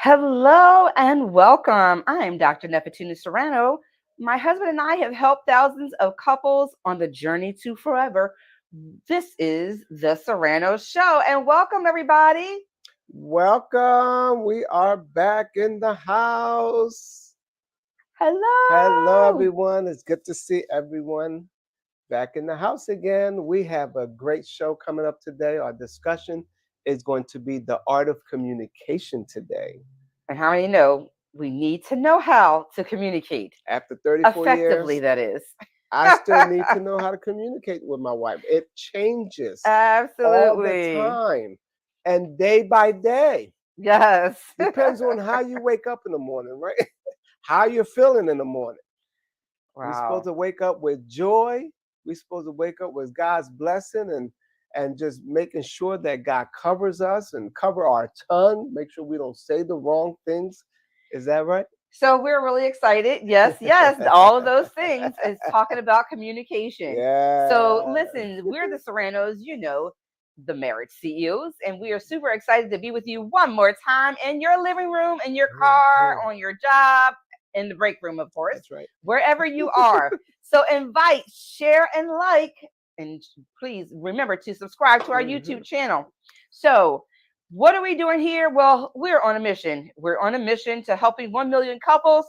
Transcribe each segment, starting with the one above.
Hello and welcome. I am Dr. Nefertiti Serrano. My husband and I have helped thousands of couples on the journey to forever. This is the Serrano Show, and welcome everybody. Welcome. We are back in the house. Hello, Hello. everyone. It's good to see everyone back in the house again. We have a great show coming up today. Our discussion is going to be the art of communication today. And how many know we need to know how to communicate After 34 effectively? years, That is. I still need to know how to communicate with my wife. It changes all the Absolutely. time and day by day. Yes. Depends on how you wake up in the morning, right? How you're feeling in the morning. We're supposed Wow. to wake up with joy. We're supposed to wake up with God's blessing and just making sure that God covers us and cover our tongue, make sure we don't say the wrong things. Is that right? So we're really excited. Yes, yes, all of those things is talking about communication. So Yeah. listen, we're the Serranos, the marriage CEOs, and we are super excited to be with you one more time in your living room, in your car, Mhm. on your job, in the break room, of course, That's right. wherever you are. So invite, share, and like, and please remember to subscribe to our Hmm. YouTube channel. So what are we doing here? Well, we're on a mission. We're on a mission to helping 1 million couples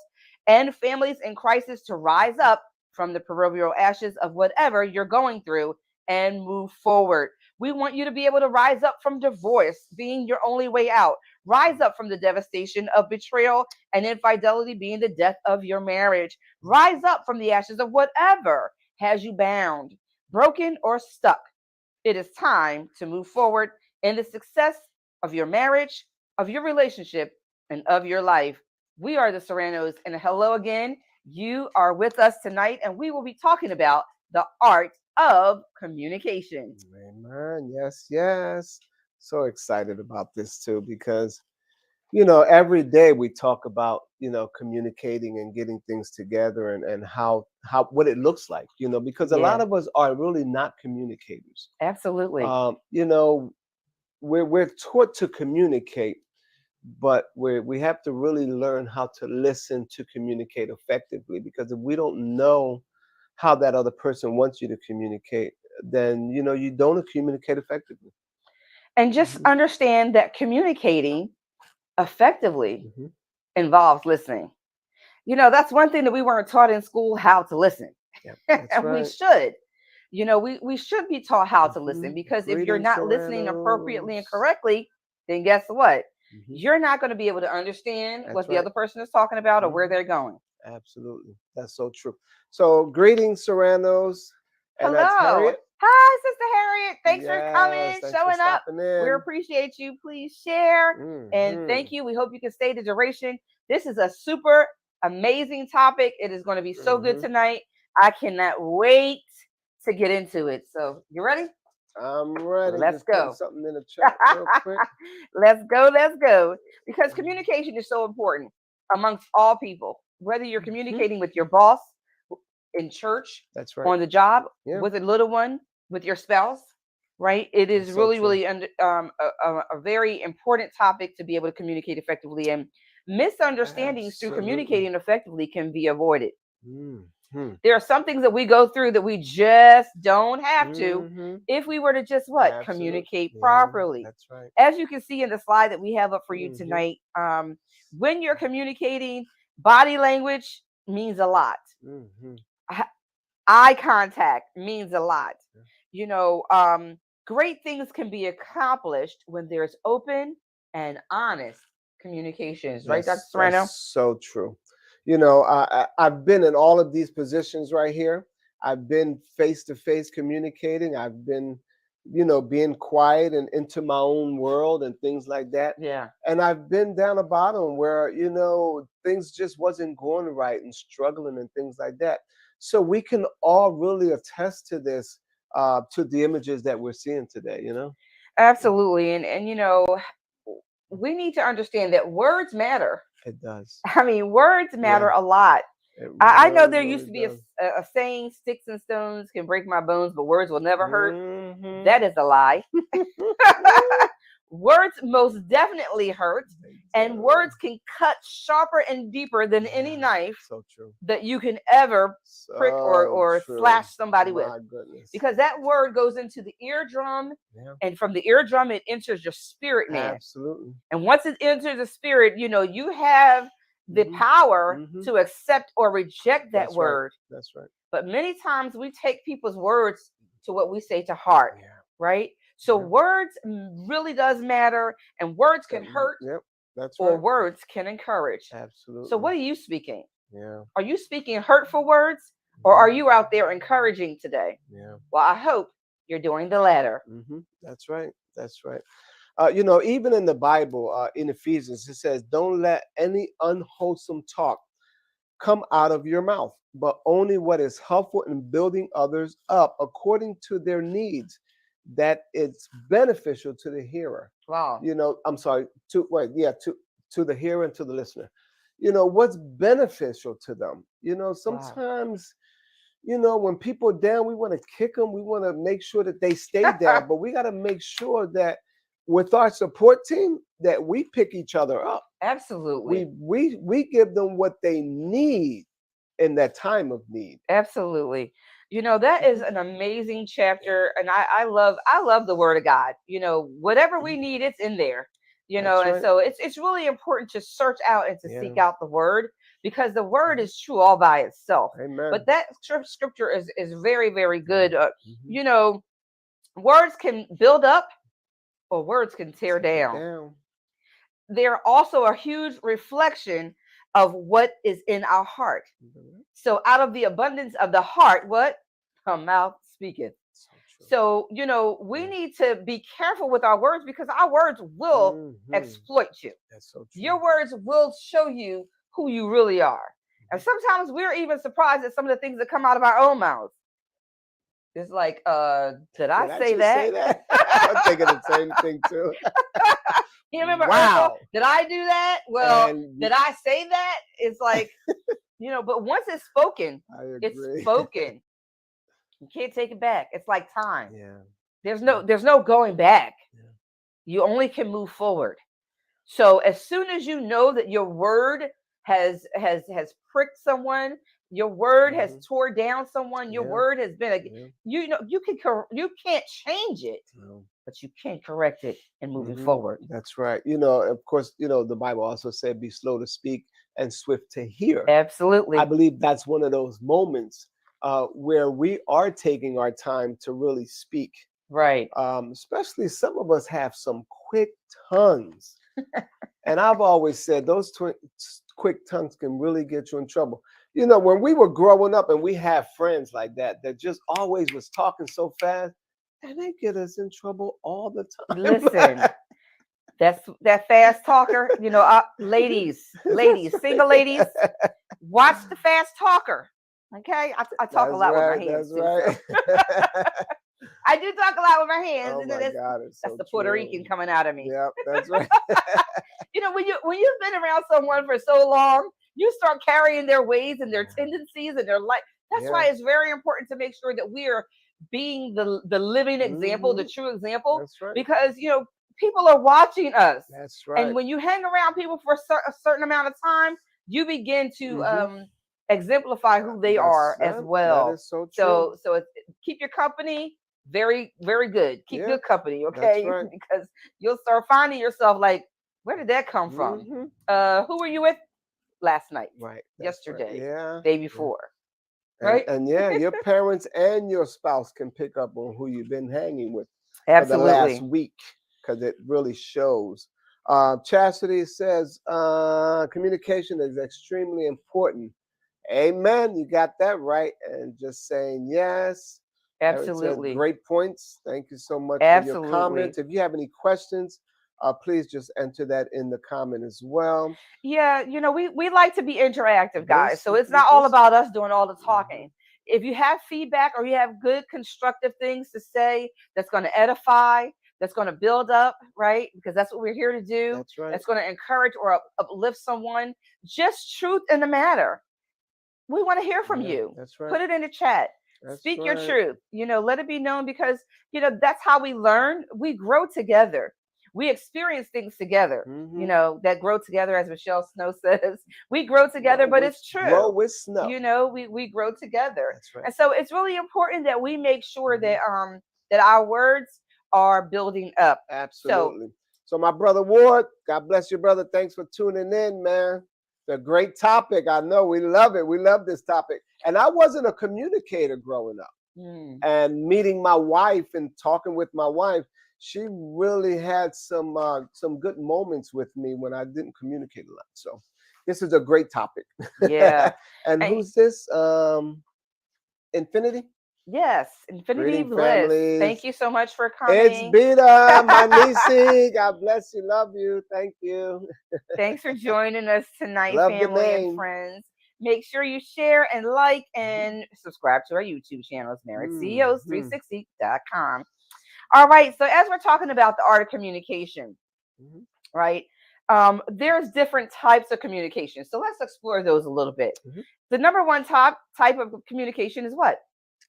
and families in crisis to rise up from the proverbial ashes of whatever you're going through and move forward. We want you to be able to rise up from divorce being your only way out, rise up from the devastation of betrayal and infidelity being the death of your marriage, rise up from the ashes of whatever has you bound, broken, or stuck. It is time to move forward in the success of your marriage, of your relationship, and of your life. We are the Serranos, and hello again. You are with us tonight, and we will be talking about the art of communication. Amen. Yes, yes. So excited about this too because every day we talk about communicating and getting things together and how what it looks like, because a lot Yeah, of us are really not communicators. absolutely. um you know we're taught to communicate, but we have to really learn how to listen to communicate effectively, because if we don't know how that other person wants you to communicate, then you don't communicate effectively. And just Hmm. understand that communicating effectively Hmm. involves listening. That's one thing that we weren't taught in school, how to listen. Yeah, that's And we right. should. We should be taught how to Hmm. listen, because if you're Greetings, not listening appropriately and Serranos. correctly, then guess what? Hmm. You're not going to be able to understand what That's the right. other person is talking about or where Hmm. they're going. Absolutely. That's so true. So, greetings, Serranos. And that's Hello. Harriet. Hi, Sister Harriet. Thanks for Yes, coming, thanks for showing up. stopping We in. appreciate you. Please share. And Hmm. thank you. We hope you can stay the duration. This is a super amazing topic. It is going to be so good Hmm. tonight. I cannot wait to get into it. So, you ready? I'm ready. Let's Just putting go. something in the chat real quick. Let's go. Let's go. Because communication is so important amongst all people, whether you're Hmm. communicating with your boss, in church, That's right. on the job, Yeah, with a little one, with your spouse, right? It is that's so really, true. really a very important topic to be able to communicate effectively. And misunderstandings through Absolutely. communicating effectively can be avoided. Hmm. There are some things that we go through that we just don't have to Hmm. if we were to just what? Absolutely. Communicate Yeah, properly. that's right. As you can see in the slide that we have up for you Hmm. tonight, when you're communicating, body language means a lot. Hmm. Eye contact means a lot. You know, great things can be accomplished when there's open and honest communications, right, Dr. That's Serrano? so true. I've been in all of these positions right here. I've been face to face communicating. I've been, being quiet and into my own world and things like that. Yeah, And I've been down the bottom where, things just wasn't going right and struggling and things like that. So we can all really attest to this, to the images that we're seeing today. absolutely. And we need to understand that words matter. It does. I mean, words matter Yeah, a lot. it I know really, there used really to be does. a saying, sticks and stones can break my bones, but words will never hurt. Hmm. That is a lie. Words most definitely hurt, They and do. words can cut sharper and deeper than any Yeah. knife So true. that you can ever prick So or true. slash somebody with. My goodness. Because that word goes into the eardrum, Yeah. and from the eardrum, it enters your spirit, man. Absolutely. And once it enters the spirit, you have the Hmm. power Hmm. to accept or reject that That's right. word. That's right. But many times we take people's words to what we say to heart, Yeah. right? So Yeah. words really does matter, and words can hurt Yep. That's or right. words can encourage. So Absolutely. what are you speaking? Yeah. Are you speaking hurtful words, or are Mhm. you out there encouraging today? Yeah. Well, I hope you're doing the latter. That's right. That's right. Even in the Bible, in Ephesians, it says, "Don't let any unwholesome talk come out of your mouth, but only what is helpful in building others up according to their needs, that it's beneficial to the hearer." Wow. I'm sorry, to the hearer and to the listener. What's beneficial to them. Wow. Sometimes, when people are down, we want to kick them. We want to make sure that they stay down, but we got to make sure that with our support team, that we pick each other up. We Absolutely. we give them what they need in that time of need. Absolutely. That is Mhm. an amazing chapter, and I love the word of God. Whatever we Mhm. need, it's in there. That's And right. so it's really important to search out and to Yeah. seek out the word, because the word Mhm. is true all by itself. But Amen. that scripture is very, very Yeah. good. Mhm. You know, words can build up or words can tear Tear down. down. They're also a huge reflection of what is in our heart. Mhm. So out of the abundance of the heart, what? A mouth speaketh. So true. So, we Yeah. need to be careful with our words, because our words will Hmm. exploit you. That's so true. Your words will show you who you really are. And Mhm. sometimes we're even surprised at some of the things that come out of our own mouths. It's like, did I Did I say just that? say that? I'm thinking the same thing too. You remember Urkel? Wow. Did I do that? Well, And did I say that? It's like, but once I it's agree. spoken. You can't take it back. It's like time. Yeah. There's Yeah. no going back. Yeah. You only can move forward. So as soon as you know that your word has pricked someone, your word has Hmm. tore down someone, your Yeah. word has been Yeah. you can't change it, No. but you can correct it and moving Hmm. forward. That's right. Of course, the Bible also said, "Be slow to speak and swift to hear." I Absolutely. believe that's one of those moments where we are taking our time to really speak. Right. Especially some of us have some quick tongues. And I've always said those quick tongues can really get you in trouble. When we were growing up and we had friends like that just always was talking so fast, and they get us in trouble all the Listen, time. that's that fast talker. Ladies, single ladies, watch the fast talker. Okay, I talk a That's lot with my right. hands That's too, so right. I do talk a lot with my hands, Oh and then my that's God, it's that's so the Puerto true. Rican coming out of me. Yep, that's right. When you've been around someone for so long, you start carrying their ways and their Yeah, tendencies and their life. That's yeah. why it's very important to make sure that we are being the living example, the Hmm. true example, That's right. because people are watching us. That's And right. when you hang around people for a certain amount of time, you begin to Hmm. exemplify who they are as That well. is so true. So keep your company very, very good. Keep Yeah, good company, that's okay? right. Because you'll start finding yourself like, where did that come from? Hmm. Who were you with last night, Right. That's right. yesterday, Yeah. day Yeah. before, And right? and yeah, your parents and your spouse can pick up on who you've been hanging with for the last Absolutely. week because it really shows. Chastity says communication is extremely important. Amen. You got that right. And just saying yes. It says Absolutely. great points. Thank you so much for your Absolutely. comments. If you have any questions, please just enter that in the comment as well. Yeah, we like to be interactive, guys. This, So it's not all this. about us doing all the Mhm. talking. If you have feedback or you have good constructive things to say that's going to edify, that's going to build up, right? Because that's what we're here to do. That's right. That's going to encourage or uplift someone. Just truth in the matter. We want to hear from Yeah, you. that's right. Put it in the chat. That's Speak your right. truth. Let it be known, because that's how we learn. We grow together. We experience things together, Mm-hmm. that grow together, as Michelle Snow says. We grow together, but it's Grow true. with snow. We grow together. That's right. And so it's really important that we make sure Mhm. that our words are building up. So Absolutely. So, my brother Ward, God bless you, brother. Thanks for tuning in, man. It's a great topic. I know we love it. We love this topic. And I wasn't a communicator growing up. mm, And meeting my wife and talking with my wife, she really had some good moments with me when I didn't communicate a lot. So, this is a great topic. yeah. And And who's this? Infinity. yes, Infinity Greeting Bliss. Thank families. you so much for It's coming. Beta, my niecey. God bless you. Love you. Thank you. Thanks for joining us tonight, Love the family and name. friends. Make sure you share and like Mhm. and subscribe to our YouTube channels, Mhm. marriedceos360.com. All right, so as we're talking about the art of communication, Mhm. right? There's different types of communication. So let's explore those a little bit. Mhm. The number one top type of communication is what?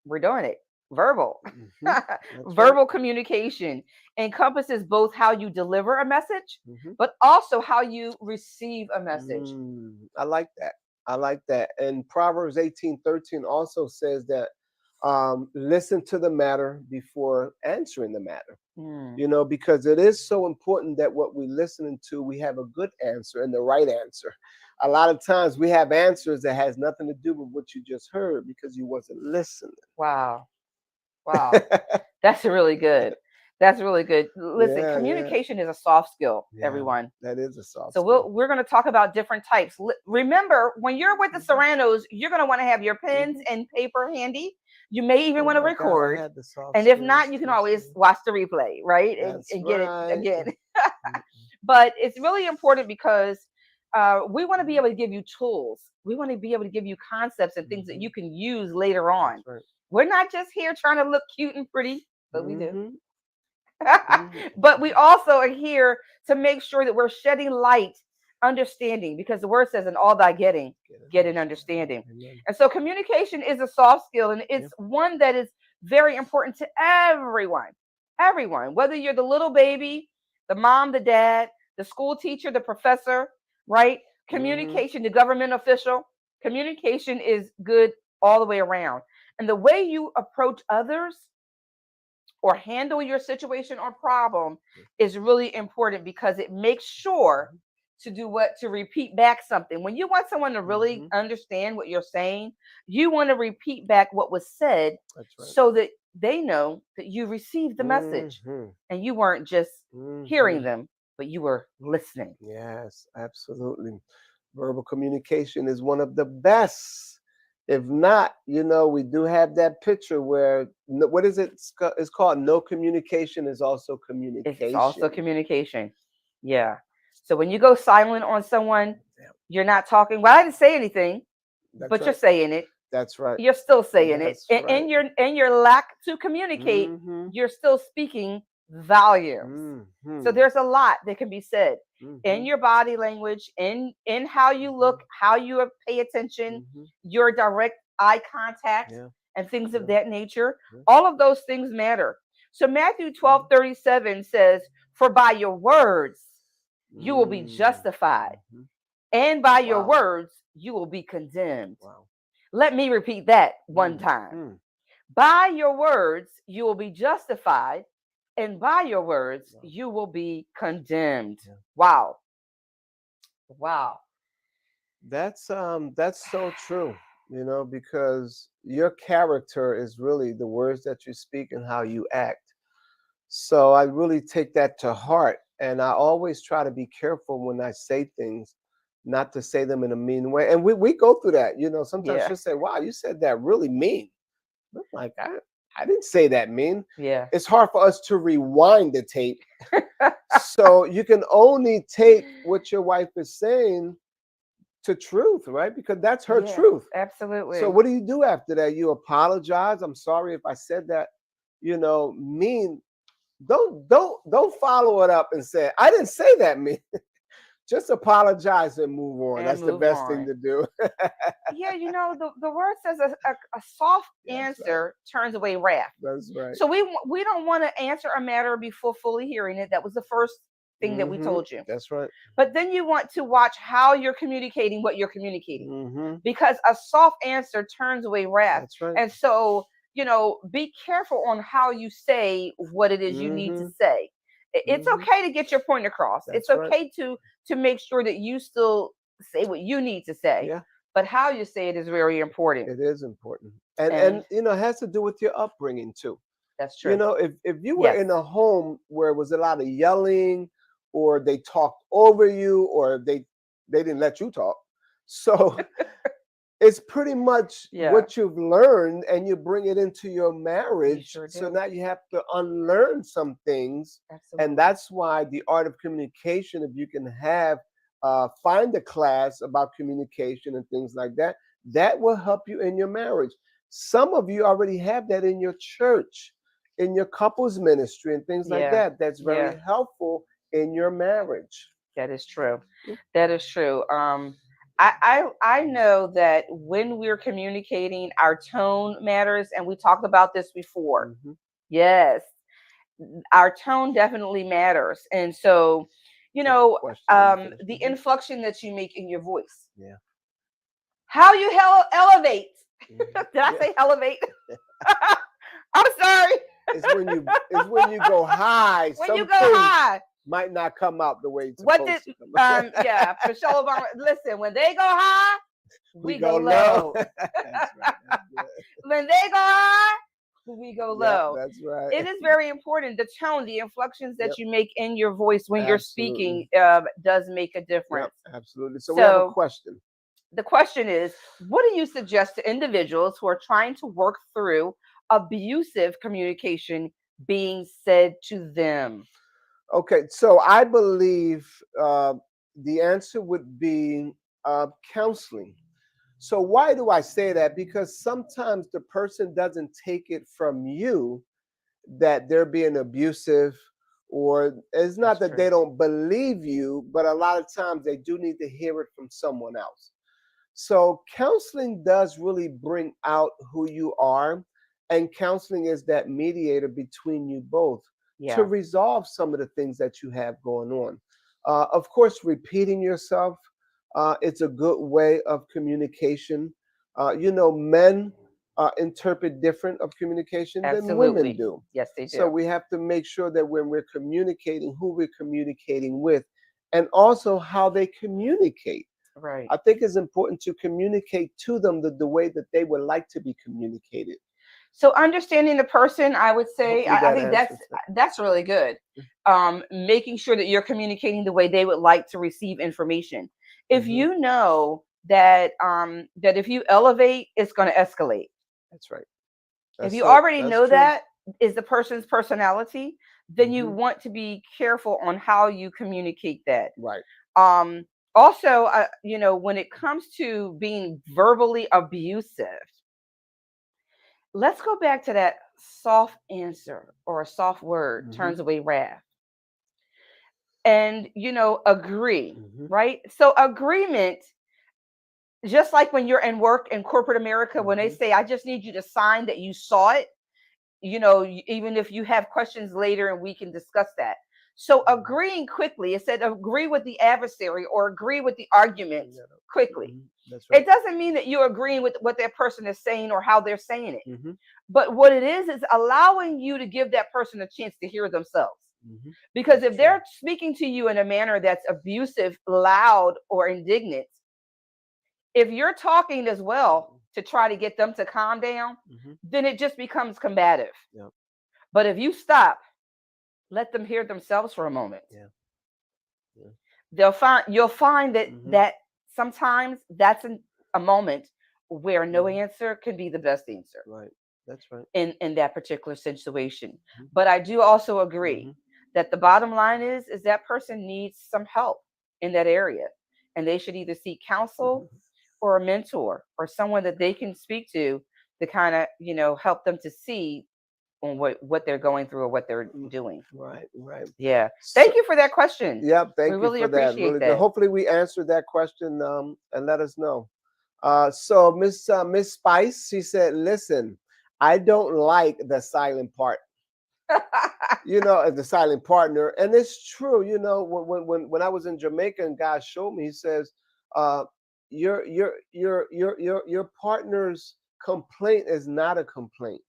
We're doing it. Verbal. Mhm. That's right. Verbal communication encompasses both how you deliver a message, Mhm. but also how you receive a message. I like that. I like that. And Proverbs 18:13 also says that listen to the matter before answering the matter. Mm, Because it is so important that what we're listening to, we have a good answer and the right answer. A lot of times we have answers that has nothing to do with what you just heard because you wasn't listening. wow. Wow. That's really good. That's really good. Listen, Yeah, yeah, communication is a soft skill, yeah. everyone. That is a soft So skill. we're going to talk about different types. Remember, when you're with the Mhm, Serranos, you're going to want to have your pens mhm. and paper handy. You may even Oh want to my God, I record, had the soft and if skills not, you can too, always sis. watch the replay, right, That's and get it right. again. Mhm, But it's really important because we want to be mhm, able to give you tools. We want to be able to give you concepts and things that mhm. you can use later on. That's right. We're not just here trying to look cute and pretty, but we do. Mhm, mhm. But we also are here to make sure that we're shedding light, understanding, because the word says, in all thy getting, Get it, get an understand. understanding. Amen. And so communication is a soft skill, and Yeah. it's one that is very important to everyone. Everyone, whether you're the little baby, the mom, the dad, the school teacher, the professor, right? Mhm, Communication, the government official, communication is good all the way around. And the way you approach others or handle your situation or problem is really important because it makes sure mhm, to do what, to repeat back something. When you want someone to really mhm. understand what you're saying, you want to repeat back what was said That's right. so that they know that you received the message Mhm, and you weren't just hearing mhm. them, but you were listening. Yes, absolutely. Verbal communication is one of the best. If not, we do have that picture where what is it? It's called no communication is also It's also communication. communication. Yeah. So when you go silent on someone, Yeah, you're not talking. Well, I didn't say anything, that's but you're right. saying it. That's right. You're still saying it. That's right. In your lack to communicate, Mm-hmm. you're still speaking volumes. So Mm-hmm. there's a lot that can be said in Mm-hmm. your body language, in how you look, how you pay attention, Mm-hmm. your direct eye contact, Yeah. and things of Yeah. that nature. Yeah. All of those things matter. So Matthew Mm-hmm. 12:37 says, "For by your words you will be justified, Mm-hmm. and by your Wow. words you will be condemned." Wow. Let me repeat that one time. Mm-hmm. By your words, you will be justified, and by your words, Wow. you will be condemned. Yeah. Wow. Wow. That's so true, because your character is really the words that you speak and how you act. So I really take that to heart. And I always try to be careful when I say things, not to say them in a mean way. And we go through that. Sometimes Yeah. she'll say, wow, you said that really mean. I'm like, I didn't say that mean. Yeah. It's hard for us to rewind the tape. So you can only take what your wife is saying to truth, right? Because that's her Yeah, truth. So absolutely. what do you do after that? You apologize. I'm sorry if I said that, mean. Don't follow it up and say, I didn't say that mean. Just apologize and move on. And That's the move best thing on. to do. Yeah, the word says a soft That's right. answer turns away wrath. That's right. So we don't want to answer a matter before fully hearing it. That was the first thing that we Mm-hmm. told you. That's right. But then you want to watch how you're communicating what you're communicating, Mm-hmm. because a soft answer turns away wrath. That's right. And so, be careful on how you say what it is you need to Mm-hmm. say. It's Mm-hmm. okay to get your point across. It's That's right. okay to make sure that you still say what you need to say, Yeah, but how you say it is very important. it is important. And And it has to do with your upbringing too. that's true. If you were Yes. in a home where it was a lot of yelling, or they talked over you, or they didn't let you talk, so it's pretty much Yeah, what you've learned, and you bring it into your you marriage. sure So do. now you have to unlearn some things, and Absolutely. that's why the art of communication. If you can find a class about communication and things like that, that will help you in your marriage. Some of you already have that in your church, in your couples ministry, and things like Yeah. that. That's Yeah. very helpful in your marriage. That is true. That is true. I know that when we're communicating, our tone matters, and we talked about this before. Mm-hmm. Yes, our tone definitely matters, and so, you Take a know, question when you finish. the Mm-hmm. inflection that you make in your voice, Yeah. how you elevate. Mm-hmm. Did I Yeah. say elevate? I'm sorry. It's when you go high. When you Some go things high, might not come out the way it's what did supposed to come out. yeah, Michelle Obama? Listen, when they go high, We we go go low. low. That's right. That's good. When they go high, we go Yep, low. that's right. It is very important. The tone, the inflections that Yep, you make in your voice when you're speaking absolutely. does make a Yep, difference. absolutely. So we have a So question. the question is, what do you suggest to individuals who are trying to work through abusive communication being said to them? Okay, so I believe the answer would be counseling. So why do I say that? Because sometimes the person doesn't take it from you that they're being abusive, or it's not That's that true. they don't believe you, but a lot of times they do need to hear it from someone else. So counseling does really bring out who you are, and counseling is that mediator between you both to Yeah, resolve some of the things that you have going on. Of course, repeating yourself, it's a good way of communication. Men interpret different of communication than women absolutely. do. Yes, they So do. we have to make sure that when we're communicating, who we're communicating with, and also how they communicate. Right. I think it's important to communicate to them the way that they would like to be communicated. So understanding the person, I would say, Hopefully I that think that's answers that. that's really good. Making sure that you're communicating the way they would like to receive information. If Hmm. you know that that if you elevate, it's going to escalate. That's right. If That's you so. already That's know true. that is the person's personality, then you Hmm. want to be careful on how you communicate that. Right. Um, Also, when it comes to being verbally abusive, let's go back to that soft answer or a soft word Hmm. turns away wrath. And, agree, Hmm. right? So, agreement, just like when you're in work in corporate America, when they Hmm. say, I just need you to sign that you saw it, even if you have questions later and we can discuss that. So, agreeing quickly, it said agree with the adversary or agree with the argument quickly. Hmm. That's right. It doesn't mean that you're agreeing with what that person is saying or how they're saying it. Hmm. But what it is allowing you to give that person a chance to hear themselves. Hmm. Because That's if true. they're speaking to you in a manner that's abusive, loud, or indignant, if you're talking as well to try to get them to calm down, Hmm. then it just becomes combative. Yeah. But if you stop, let them hear themselves for a moment, Yeah. Yeah. you'll find that Hmm. that sometimes that's a moment where no Hmm. answer can be the best answer Right. That's right. in that particular situation. Hmm. But I do also agree Hmm. that the bottom line is that person needs some help in that area, and they should either seek counsel Hmm. or a mentor or someone that they can speak to kind of help them to see on what they're going through or what they're doing. Right. Right. Yeah. So, Thank you for that question. yep. We Thank you really for that. appreciate Really good. that. Hopefully, we answered that question. And let us know. So Miss Spice, she said, "Listen, I don't like the silent part. As the silent partner. And it's true, when I was in Jamaica and God showed me, he says, uh, your partner's complaint is not a complaint.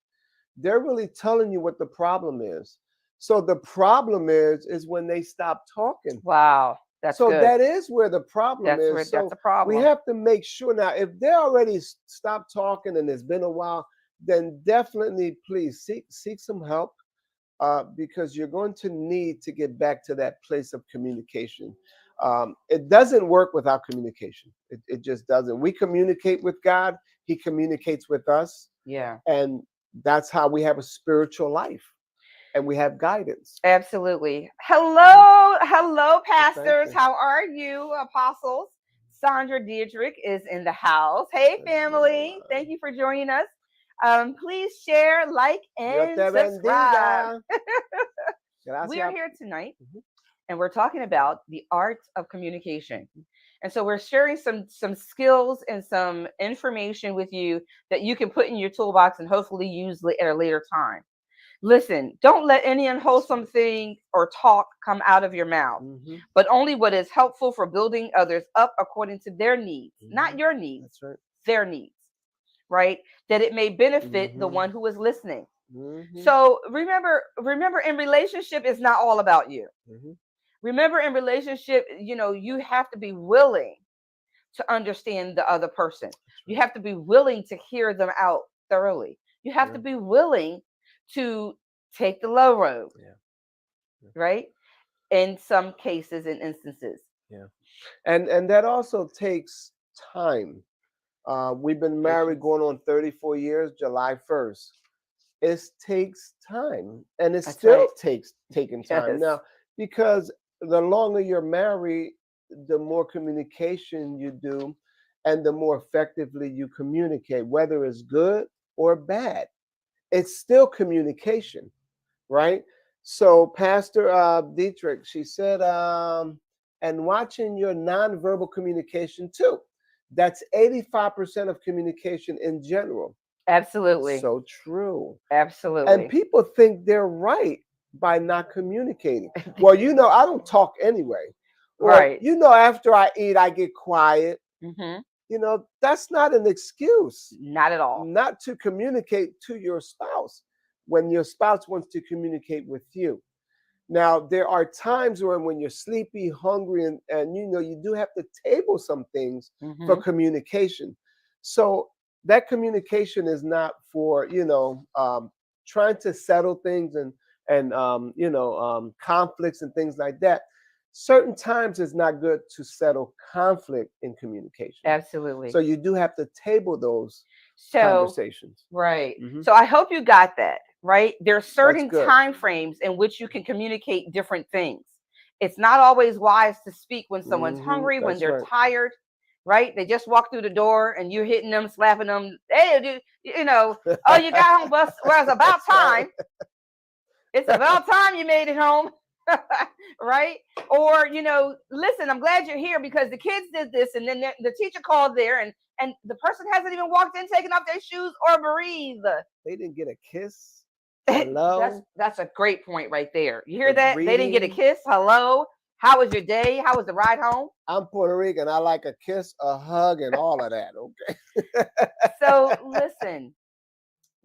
They're really telling you what the problem is. So the problem is when they stop talking. Wow, that's So good. that is where the problem is. That's So a we problem. have to make sure now, if they already stopped talking and it's been a while, then definitely please seek some help, because you're going to need to get back to that place of communication. It doesn't work without communication. It just doesn't. We communicate with God, He communicates with us, Yeah. and that's how we have a spiritual life and we have guidance. Absolutely. Mhm. Hello, Well, thank pastors. you. How are you, apostles? Sandra Diedrich is in the house. Hey, Yes, family. ma'am. Thank you for joining us. Please share, like, Dios and te subscribe. bendiga. We are Gracias. here tonight, Mhm. and we're talking about the art of communication. And so we're sharing some skills and some information with you that you can put in your toolbox and hopefully use at a later time. Listen, don't let any unwholesome thing or talk come out of your mouth, Mhm. but only what is helpful for building others up according to their needs, not Mhm. your needs, That's right. their needs, right? That it may benefit the Mhm. one who is listening. Mhm. So remember, in relationship, it's not all about you. Mhm. Remember, in relationship, you have to be willing to understand the other person. That's You right. have to be willing to hear them out thoroughly. You have to Yeah. be willing to take the low road, Yeah. Yeah. right? In some cases and instances. Yeah. And that also takes time. We've been married Patience. going on 34 years, July 1st. It takes time, and it That's right. still takes taking time Yes. now, because the longer you're married, the more communication you do, and the more effectively you communicate, whether it's good or bad. It's still communication, right? So Pastor Dietrich, she said, and watching your nonverbal communication too. That's 85% of communication in general. Absolutely. So true. And Absolutely. people think they're right by not communicating. Well, I don't talk anyway. Or, Right. after I eat, I get quiet. Hmm. That's not an excuse Not at all. not to communicate to your spouse when your spouse wants to communicate with you. Now, there are times when you're sleepy, hungry, and you do have to table some things for Hmm. communication. So that communication is not for trying to settle things and conflicts and things like that. Certain times it's not good to settle conflict in communication. So Absolutely. you do have to table those So, conversations. right. Hmm. So I hope you got that, right? There are That's certain good. time frames in which you can communicate different things. It's not always wise to speak when someone's hungry, when That's they're right. tired, right? They just walk through the door and you're hitting them, slapping them. Hey, oh, you got home, bus. Well, it's about That's right. time. It's about time you made it home. Right? Or, listen, I'm glad you're here because the kids did this and then the teacher called there and the person hasn't even walked in, taken off their shoes or breathe. They didn't get a kiss. that's Hello. that's a great point right there. You The hear that? They didn't get a greeting. kiss. Hello. How was your day? How was the ride home? I'm Puerto Rican. I like a kiss, a hug, and all of that. So Okay. listen,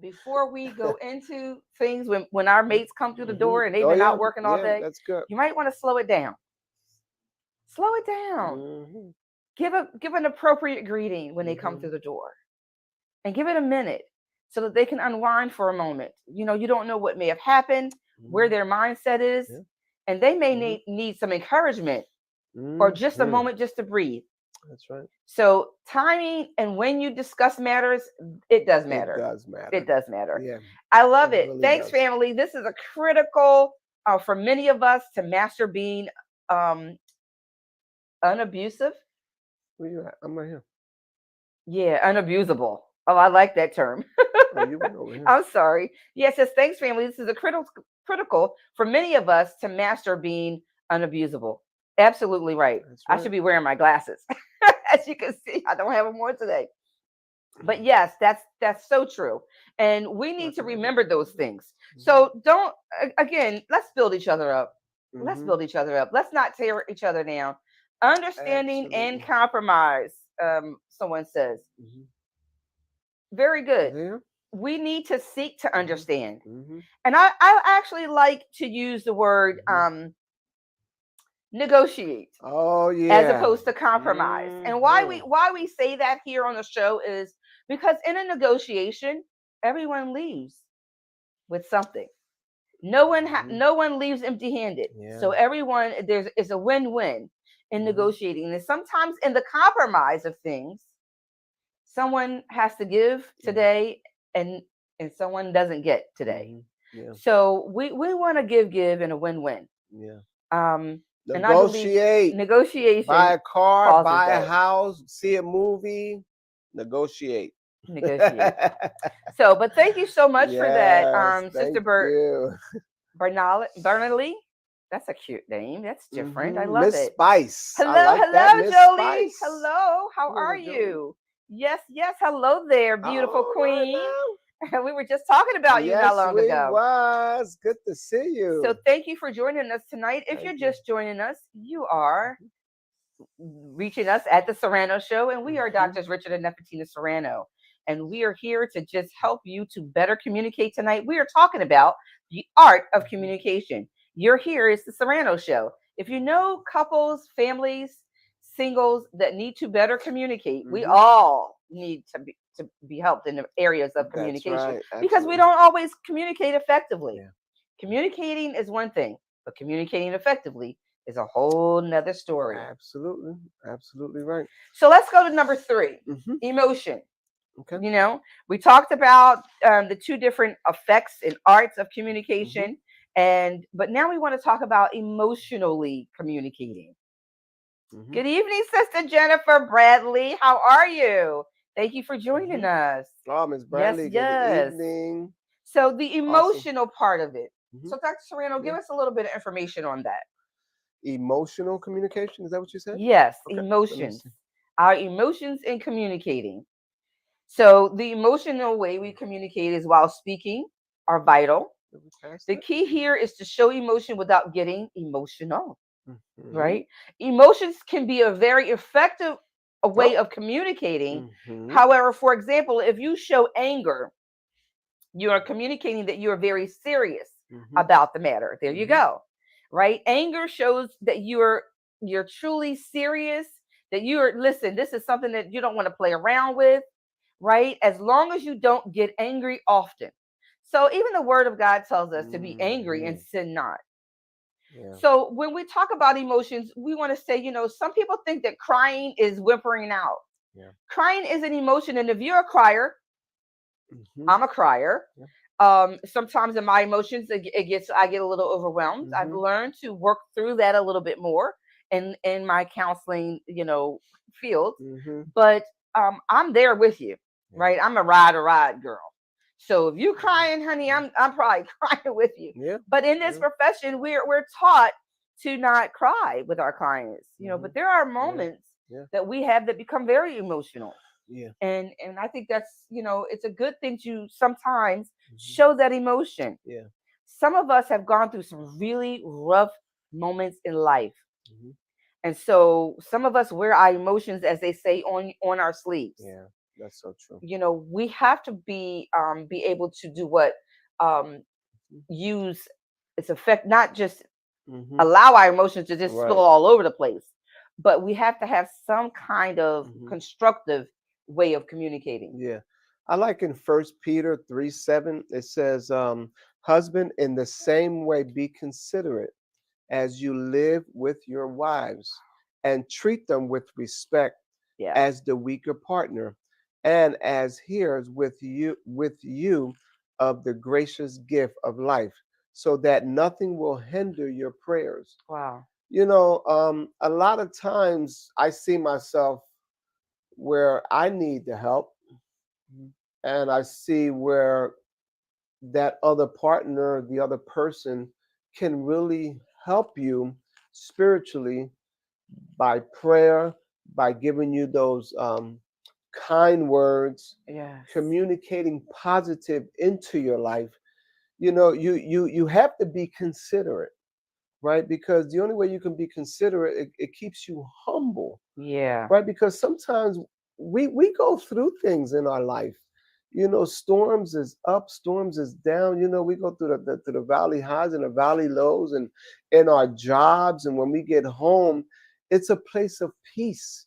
before we go into things when our mates come through the Hmm. door and they've Oh been yeah, out working all yeah, day, that's good. you might want to slow it down. Slow it down. Hmm. Give an appropriate greeting when they come Hmm. through the door and give it a minute so that they can unwind for a moment. You don't know what may have happened, where Hmm. their mindset is, Yeah. and they may Hmm. need some encouragement or just a Hmm. moment just to breathe. That's right. So timing and when you discuss matters, it does It matter. does matter. It does matter. Yeah, I love it it. really Thanks, does. family. This is a critical for many of us to master being um, unabusive. Where you at? I'm right here. Yeah, unabusable. Oh, I like that term. Oh, you went over here. I'm sorry. Yes, it says thanks, family. This is a critical for many of us to master being unabusable. Absolutely right. That's I right. should be wearing my glasses. As you can see, I don't have them on today. But yes, that's so true. And we need to remember those things. Mhm. So don't again, let's build each other up. Let's Mhm. build each other up. Let's not tear each other down. Understanding and Absolutely. compromise, someone says. Mhm. Very good. Yeah. We need to seek to Mhm. understand. Mhm. And I actually like to use the word Mhm. negotiate Oh as yeah. opposed to compromise. And Mhm. why we say that here on the show is because in a negotiation, everyone leaves with something. Mhm. No one leaves empty-handed. Yeah. So everyone there's is a win-win in Mhm. negotiating. And sometimes in the compromise of things, someone has to give Yeah. today and someone doesn't get today. Mhm. Yeah. So we want to give and a win-win. Yeah. Um, and I believe Negotiate. Buy negotiation a car, causes buy a that. house, see a movie, negotiate. Negotiate. So, but thank you so much for that, Yes, Sister thank you. Bernally. That's a cute name. That's different. I love Miss it. Spice. I Hello, like that, hello, Miss Jolie. Spice. Hello. How Come are here, Jolie. you? Yes, yes. Hello there, beautiful All right queen. now. We were just talking about you not Yes, long we ago. was. Good to see So you. thank you for joining us tonight. If Thank you're you. just joining us, you are reaching us at the Serrano Show, and we are Mhm. Doctors Richard and Nefertina Serrano, and we are here to just help you to better communicate tonight. We are talking about the art of Mhm. communication. You're here, it's the Serrano Show. If you know couples, families, singles that need to better communicate, we Mhm. all need to be helped in the areas of That's communication right. because we Absolutely. don't always communicate effectively. Yeah. Communicating is one thing, but communicating effectively is a whole nother story. Absolutely. Absolutely right. So let's go to number three, Mhm. emotion. Okay. You know, we talked about the two different effects and arts of Mhm. communication, and but now we want to talk about emotionally communicating. Mhm. Good evening, Sister Jennifer Bradley. How are you? Thank you for joining Mhm. us. Oh, Miss Yes, Bradley. Good yes. evening. So the Awesome. emotional part of it. Mhm. So Dr. Serrano, give Yeah. us a little bit of information on that. Emotional communication. Is that what you said? Yes, Okay. Let me emotions. see. Our emotions in communicating. So the emotional way we communicate is while speaking are vital. Did we pass The that? key here is to show emotion without getting emotional, Mhm. right? Emotions can be a very effective a way Oh. of communicating. Mhm. However, for example, if you show anger, you are communicating that you are very serious Mhm. about the matter. There you Mhm. go. Right? Anger shows that you're truly serious, that you're listen, this is something that you don't want to play around with, right? As long as you don't get angry often. So even the word of God tells us to be angry and Mhm. sin not. Yeah. So when we talk about emotions, we want to say, some people think that crying is whimpering out. Yeah. Crying is an emotion, and if you're a crier, Mhm. I'm a crier. Yeah. Sometimes in my emotions, I get a little overwhelmed. I've Mhm. learned to work through that a little bit more in my counseling, field. Mhm. But I'm there with you, Yeah. right? I'm a ride or ride girl. So if you Mhm. crying, honey, Yeah. I'm probably crying with you. Yeah. But in this Yeah. profession, we're taught to not cry with our clients, But Mhm. there are Yeah. moments Yeah. that we have that become very emotional, Yeah. and I think that's it's a good thing to sometimes Mhm. show that emotion. Yeah. Some of us have gone through some really rough moments in life, Mhm. and so some of us wear our emotions, as they say, on our sleeves. Yeah. That's so true. We have to be able to do what, um Mhm. use its effect, not just Mhm. allow our emotions to just spill Right. all over the place, but we have to have some kind of Mhm. constructive way of communicating. Yeah. I like in First Peter 3:7, it says, husband, in the same way be considerate as you live with your wives, and treat them with respect Yeah. as the weaker partner, and as heirs with you of the gracious gift of life, so that nothing will hinder your prayers. Wow. A lot of times I see myself where I need the help, Mhm. and I see where that other partner, the other person, can really help you spiritually by prayer, by giving you those kind words, Yes. communicating positive into your life. You have to be considerate, right? Because the only way you can be considerate, it keeps you humble, Yeah. right? Because sometimes we go through things in our life. Storms is up, storms is down. We go through the valley highs and the valley lows, and in our jobs, and when we get home, it's a place of peace.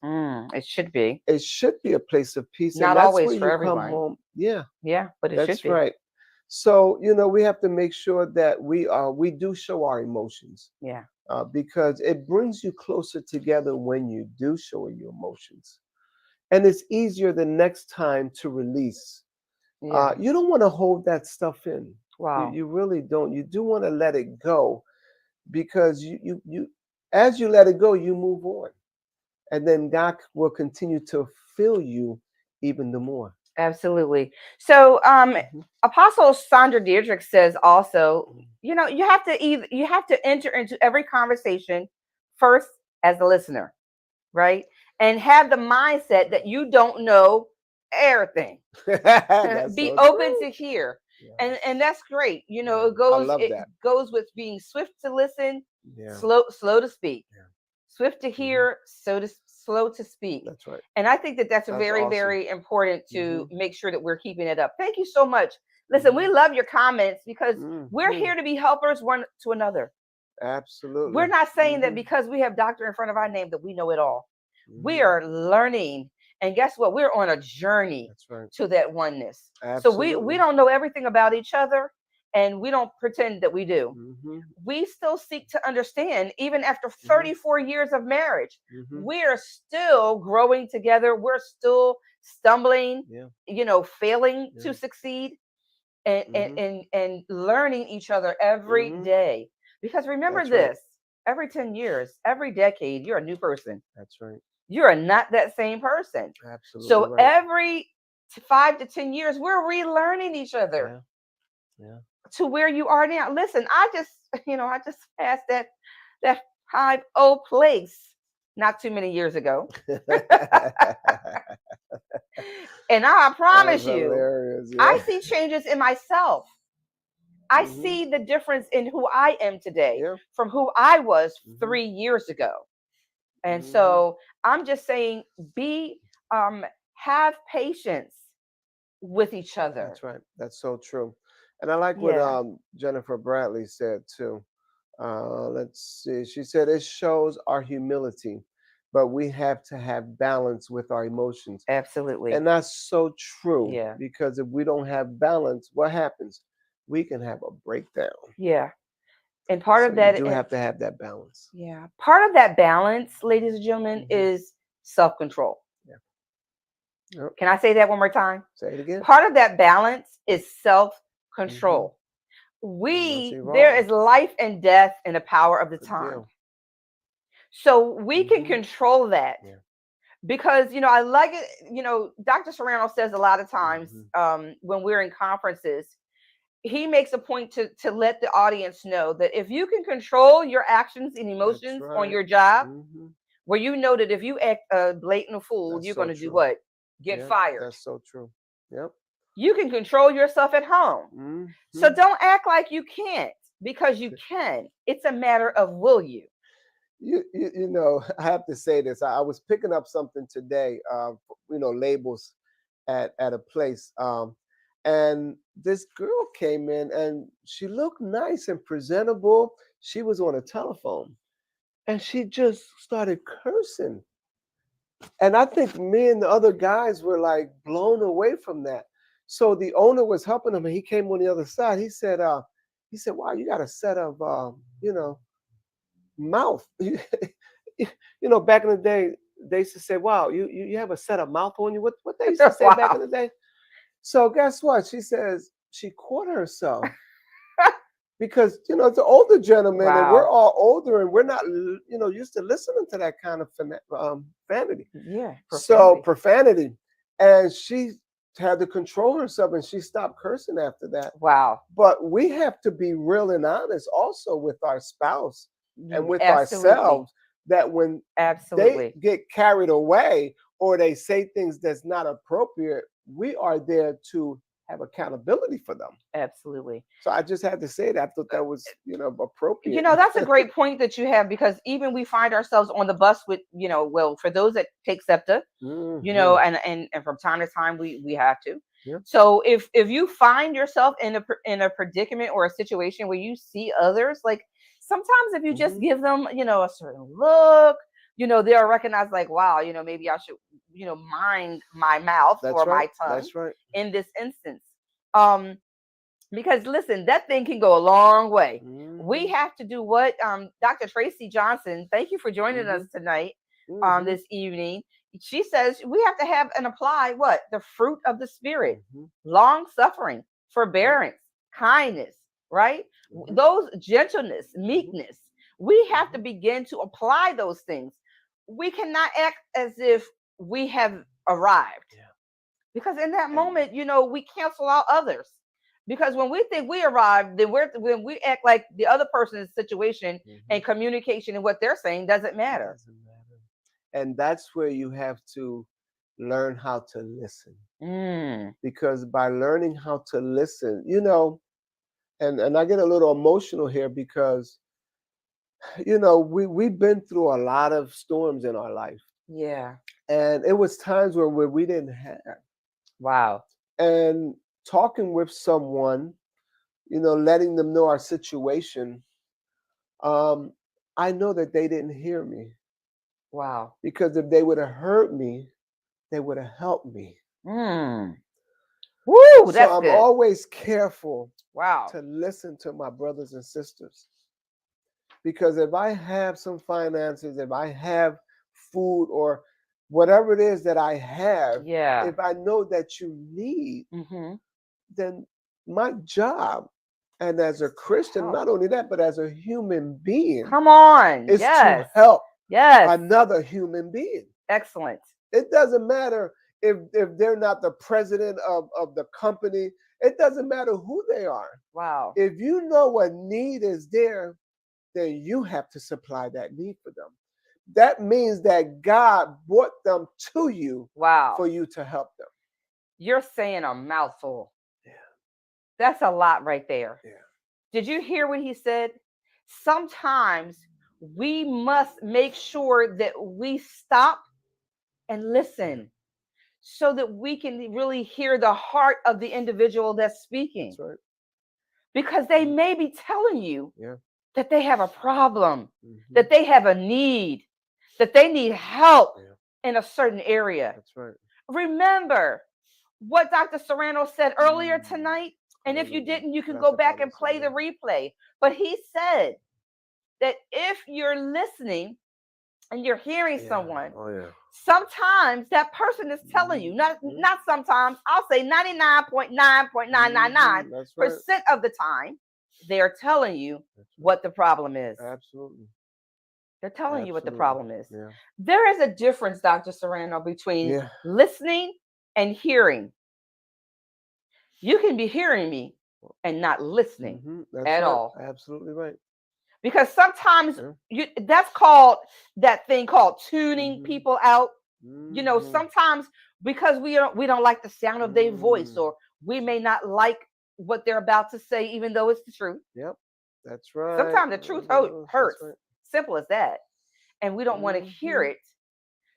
It should be. It should be a place of peace, and Not that's always where for you come everyone. home. Yeah, Yeah, but it should that's be. right. So we have to make sure that we do show our emotions, Yeah. because it brings you closer together when you do show your emotions, and it's easier the next time to release. Yeah. You don't want to hold that stuff in. You, Wow. you really don't. You do want to let it go, because you as you let it go, you move on, and then God will continue to fill you even the more. Absolutely. So, Mhm. Apostle Sandra Deirdrick says also, Mhm. you have to enter into every conversation first as a listener, right? And have the mindset that you don't know everything. That's Be so open to true. hear. And Yes. that's great. Yeah. I love It that. goes with being swift to listen, Yeah. slow to speak, Yeah. swift to Hmm. hear, slow to speak. That's right. And I think that that's That's very, awesome. very important Hmm. to make sure that we're keeping it up. Thank you so much. Listen, we Hmm. love your comments because we're Hmm. here to be helpers one to another. We're Absolutely. not saying that Hmm. because we have doctor in front of our name that we know it all. We Hmm. are learning. And guess what? We're on a journey That's right. to that oneness. So we Absolutely. don't know everything about each other, and we don't pretend that we do. Hmm. We still seek to understand, even after Hmm. 34 years of marriage. Hmm. We're still growing together. We're still stumbling, Yeah. failing Yeah. to succeed, and, and, Hmm. and, and learning each other every Hmm. day. Because remember That's right. this, every 10 years, every decade, you're a new person. That's right. You're not that same person. Absolutely So right. every 5 to 10 years, we're relearning each other Yeah. Yeah. to where you are now. Listen, I just, I just passed that 5-0 place not too many years ago. And I That's promise you, hilarious. I Yeah. see changes in myself. I Hmm. see the difference in who I am today Yeah. from who I was Hmm. 3 years ago. And Hmm. so I'm just saying, be have patience with each other. That's right. That's so true. And I like what Yeah, Jennifer Bradley said too. Let's see. She said it shows our humility, but we have to have balance with our emotions. absolutely. And that's so true, Yeah, because if we don't have balance, what happens? We can have a breakdown. yeah. And part So of you that, do have to have that balance. yeah, part of that balance, ladies and gentlemen, Hmm. is self control. Yeah. Yep. Can I say that one more time? Say it again. Part of that balance is self Hmm. control. I'm not say There wrong. is life and death in the power of the Good tongue. deal. So we can Hmm. control that Yeah. because, I like it. Dr. Serrano says a lot of times Hmm. when we're in conferences, he makes a point to let the audience know that if you can control your actions and That's emotions on right. your job, Hmm. where you know that if you act a blatant fool, That's you're so going to do true. what? Get Yep. fired. That's so true. Yep. You can control yourself at home. So Hmm. don't act like you can't, because you can. It's a matter of will you. I have to say this. I was picking up something today, labels at a place, and this girl came in and she looked nice and presentable. She was on a telephone and she just started cursing, and I think me and the other guys were like blown away from that. So the owner was helping him, and he came on the other side. He said, "Wow, you got a set of, mouth." Back in the day, they used to say, "Wow, you have a set of mouth on you." What they used to say back in Wow. the day. So guess what? She says she caught herself because it's an older gentleman, and we're Wow. all older, and we're not used to listening to that kind of vanity. Yeah, So profanity. profanity, and she had to control herself, and she stopped cursing after that. Wow. But we have to be real and honest also with our spouse and with Absolutely. ourselves, that when they Absolutely. get carried away, or they say things that's not appropriate, we are there to have accountability for them. Absolutely. So I just had to say that. I thought that was, You appropriate. know, that's a great point that you have, because even we find ourselves on the bus with, well, for those that take SEPTA, Hmm. and from time to time we have to. Yeah. So if you find yourself in a predicament or a situation where you see others, like sometimes if you just Hmm. give them, a certain look, they'll recognize like, wow, maybe I should, mind my mouth That's or right. my tongue That's right. in this instance. Um, because listen, that thing can go a long way. We Hmm. have to do what, Dr. Tracy Johnson, thank you for joining us Hmm. tonight, Hmm. this evening. She says we have to have and apply what? The fruit of the spirit: Hmm. long suffering, Yep. forbearance, kindness, right? Hmm. Those gentleness, Hmm. meekness. We have to Hmm. begin to apply those things. We cannot act as if we have arrived, Yeah. because in that And moment, we cancel out others. Because when we think we arrived, then when we act like the other person's situation hmm and communication and what they're saying doesn't matter. doesn't matter. And that's where you have to learn how to listen. Mm, Because by learning how to listen, and I get a little emotional here because we've been through a lot of storms in our life, yeah. and it was times where we didn't have. Wow. And talking with someone, letting them know our situation, um, I know that they didn't hear me, Wow. because if they would have heard me, they would have helped me. Mm. Woo, So that's I'm good. always careful Wow. to listen to my brothers and sisters, because if I have some finances, if I have food or whatever it is that I have, Yeah. if I know that you need, Mm-hmm. then my job, and as a It's to Christian, help. not only that, but as a human being, Come on. is to Yes. help Yes. another human being. Excellent. It doesn't matter if they're not the president of the company. It doesn't matter who they are. Wow. If you know what need is there, then you have to supply that need for them. That means that God brought them to you Wow. for you to help them. You're saying a mouthful. Yeah, That's a lot right there. yeah. Did you hear what he said? Sometimes we must make sure that we stop and Yeah, listen so that we can really hear the heart of the individual that's speaking. that's right. Because they Mhm. may be telling you Yeah. that they have a problem, Hmm. that they have a need, that they need help Yeah, in a certain area. that's right. Remember what Dr. Serrano said earlier Mm. tonight. And if you Hallelujah. didn't, you can go Gracias, back Padre and play the Señor. replay. But he said that if you're listening and you're hearing Yeah. someone, Oh, yeah. sometimes that person is telling you, Mhm. not sometimes, I'll say 99.999% That's right. of the time, they're telling you That's right. what the problem is. Absolutely. They're telling you what the Absolutely. problem is. Yeah. There is a difference, Dr. Serrano, between Yeah. listening and hearing. You can be hearing me and not listening That's at right. all. Absolutely right. Because sometimes Yeah. that's called that thing called tuning Hmm. people out. Hmm. Sometimes because we don't like the sound of their voice, Mm. or we may not like what they're about to say, even though it's the truth. Yep. That's right. Sometimes the truth That's hurts. right. Simple as that. And we don't want to hear Hmm. it.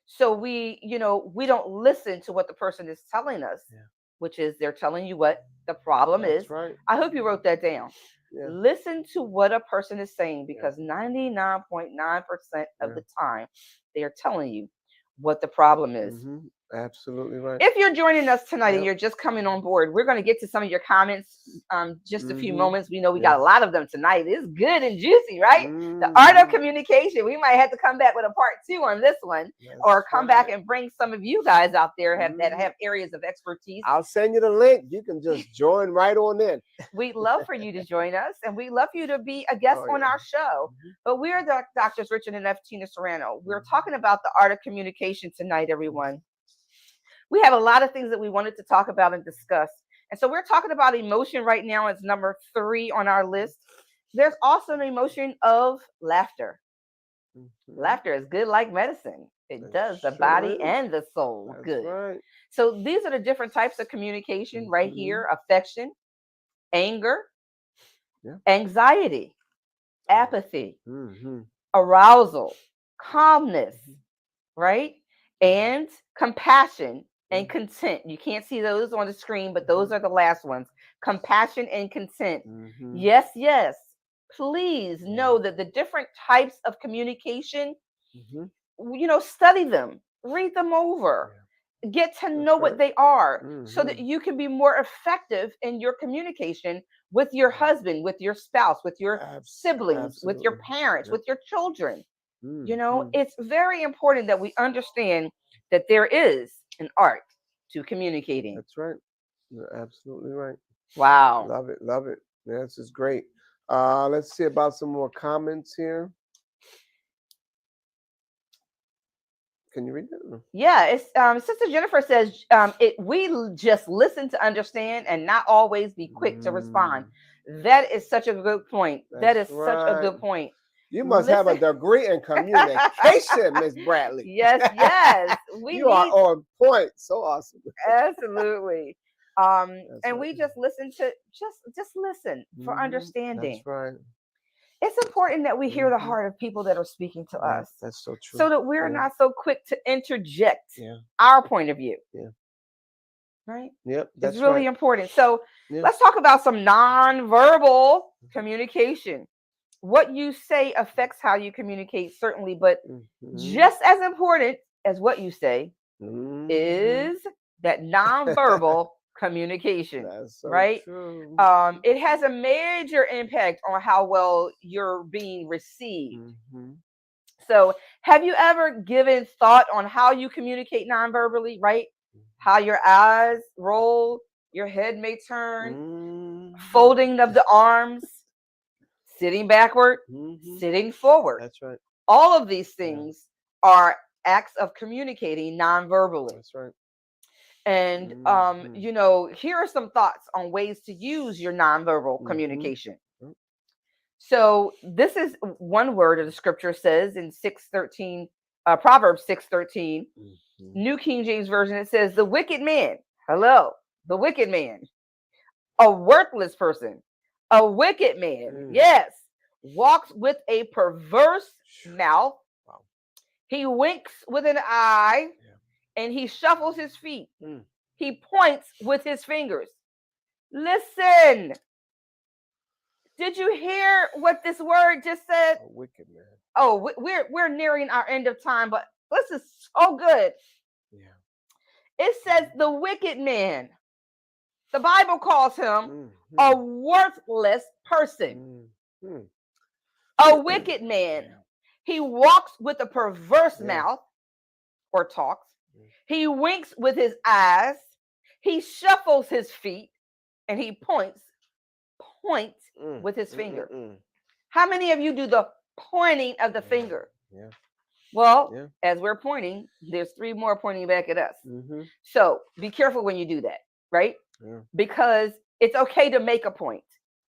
So we don't listen to what the person is telling us, Yeah. which is they're telling you what the problem is. That's right. I hope you wrote that down. Yeah. Listen to what a person is saying, Yeah. because 99.9% of Yeah. the time they are telling you what the problem is. Absolutely right. If you're joining us tonight and Yep. you're just coming on board, we're going to get to some of your comments, just a few Hmm. moments. We know we Yeah. got a lot of them tonight. It's good and juicy, right? The art of Hmm. communication. We might have to come back with a part 2 on this one, or That's come back right. and bring some of you guys out there that Hmm. have areas of expertise. I'll send you the link. You can just join right on in. We'd love for you to join us, and we'd love for you to be a guest Oh on yeah. our show. Hmm. But we are Doctors Richard and F. Tina Serrano. We're Hmm. talking about the art of communication tonight, everyone. We have a lot of things that we wanted to talk about and discuss. And so we're talking about emotion right now as number 3 on our list. There's also an emotion of laughter. Hmm. Laughter is good like medicine. It That does, the sure body is. and the soul. That's Good. right. So these are the different types of communication right Hmm. here: affection, anger, Yeah. anxiety, apathy, Hmm. arousal, calmness, Hmm. right? And compassion Yeah. and consent. You can't see those on the screen, but those Hmm. are the last ones. Compassion and consent. Hmm. Yes, yes. Please Yeah. know that the different types of communication, Hmm. study them, read them over, Yeah. get to That's know what right. they are so Hmm. that you can be more effective in your communication with your husband, with your spouse, with your siblings, with your Absolutely. parents, Yep. with your children. Hmm. It's very important that we understand that there is an art to communicating. That's right. You're absolutely right. Wow. Love it. Love it. Yeah, this is great. Let's see about some more comments here. Can you read it? No. Yeah, it's Sister Jennifer says just listen to understand and not always be quick to respond. Mm, That is such a good point. That that's is such a right. good point. You must have a Listen. degree in communication, Miss Bradley. Yes, yes. We You are need on point. So awesome. absolutely. That's And right. we just listen to just listen for That's understanding. right. It's important that we hear the Hmm. heart of people that are speaking to Yeah, us that's so true. so that we're Yeah, not so quick to interject yeah, our point of view, yeah. right? Yep, It's that's really right. important. So Yeah. let's talk about some nonverbal communication. What you say affects how you communicate, certainly, but Hmm. just as important as what you say Hmm. is that nonverbal communication, That's so right? true. It has a major impact on how well you're being received. Hmm. So, have you ever given thought on how you communicate nonverbally, right? How your eyes roll, your head may turn, Hmm. folding of the arms, sitting backward, Hmm. sitting forward. That's right. All of these Yeah, things are acts of communicating nonverbally. that's right. And Hmm. here are some thoughts on ways to use your nonverbal Hmm. communication. So this is one word of the scripture says in 6:13, Proverbs 6:13, Hmm. New King James Version. It says, "The wicked man, hello, the wicked man, a worthless person, a wicked man, Mm. yes, walks with a perverse mouth. Wow. He winks with an eye, Yeah. and he shuffles his feet. Mm. He points with his fingers." Listen, did you hear what this word just said? A wicked man. Oh, we're nearing our end of time, but this is so good. Yeah. It says the wicked man. The Bible calls him Mm. a Mm. worthless person, Mm. Mm. a wicked man. Yeah. He walks with a perverse Yeah. mouth or talks. Mm. He winks with his eyes. He shuffles his feet and he points Mm. with his Mm. Mm. finger. Mm. How many of you do the pointing of the Yeah. finger? Yeah. Well, Yeah. as we're pointing, there's three more pointing back at us. Mm-hmm. So be careful when you do that, right? Yeah. Because it's okay to make a point,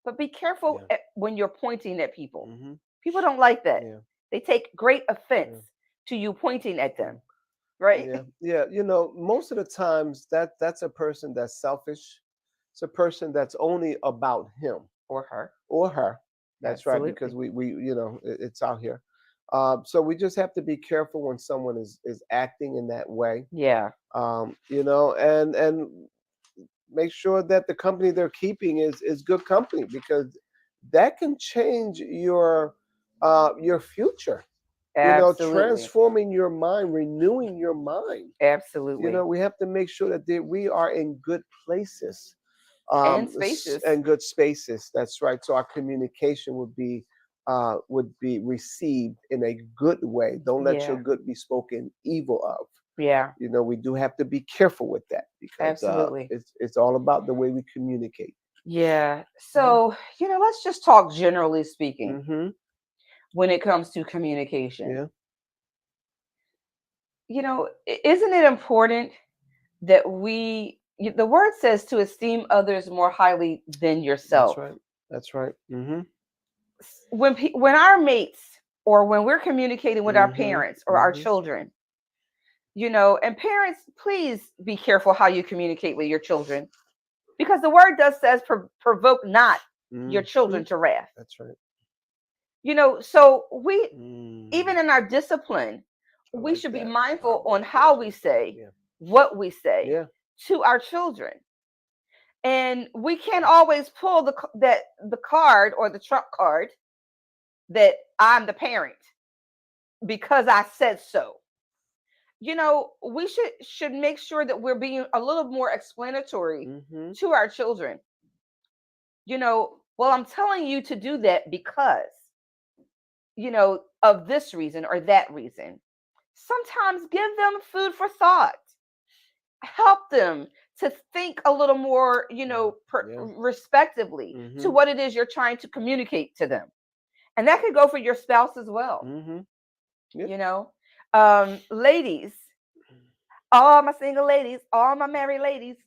but be careful Yeah. when you're pointing at people. Mm-hmm. People don't like that. Yeah. They take great offense Yeah. to you pointing at Mm. them, right? Yeah. Yeah. Most of the times that's a person that's selfish. It's a person that's only about him Or her. or her. That's right, because Absolutely. it's out here. So we just have to be careful when someone is acting in that way. Yeah. And make sure that the company they're keeping is good company, because that can change your future. Absolutely. Transforming your mind, renewing your mind. Absolutely. We have to make sure that we are in good places, And spacious. and good spaces. That's right. So our communication would be received in a good way. Don't let your Yeah. good be spoken evil of. Yeah. We do have to be careful with that, because Absolutely. it's all about the way we communicate. Yeah. So, let's just talk generally speaking Mm-hmm. when it comes to communication. Yeah, Isn't it important that the word says to esteem others more highly than that's yourself? right. That's right. Mm-hmm. When our mates or when we're communicating with our Mm-hmm. parents or our Mm-hmm. children, And parents, please be careful how you communicate with your children, because the word does says provoke not your Hmm. children to wrath. That's right. So we, Mm, even in our discipline, I we like should be that. mindful on Proverbs. how That's we right. say, Yeah. what we say Yeah. to our children. And we can't always pull the card or the trump card that I'm the parent because I said so. We should make sure that we're being a little more explanatory Hmm. to our children. Well, I'm telling you to do that because, of this reason or that reason. Sometimes give them food for thought. Help them to think a little more, Yeah. Yeah. respectively to Hmm. what it is you're trying to communicate to them. And that could go for your spouse as well. Hmm. Yeah. You know, ladies, all my single ladies, all my married ladies,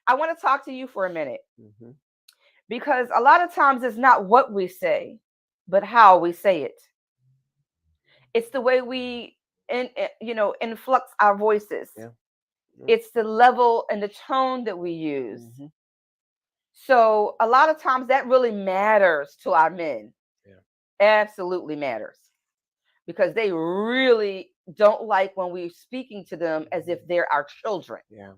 I want to talk to you for a minute, Hmm. because a lot of times it's not what we say, but how we say it. It's the way we, influx our voices. Yeah. Yeah. It's the level and the tone that we use. Hmm. So a lot of times that really matters to our men. Yeah. Absolutely matters, because they really don't like when we're speaking to them as if they're our children. Yeah.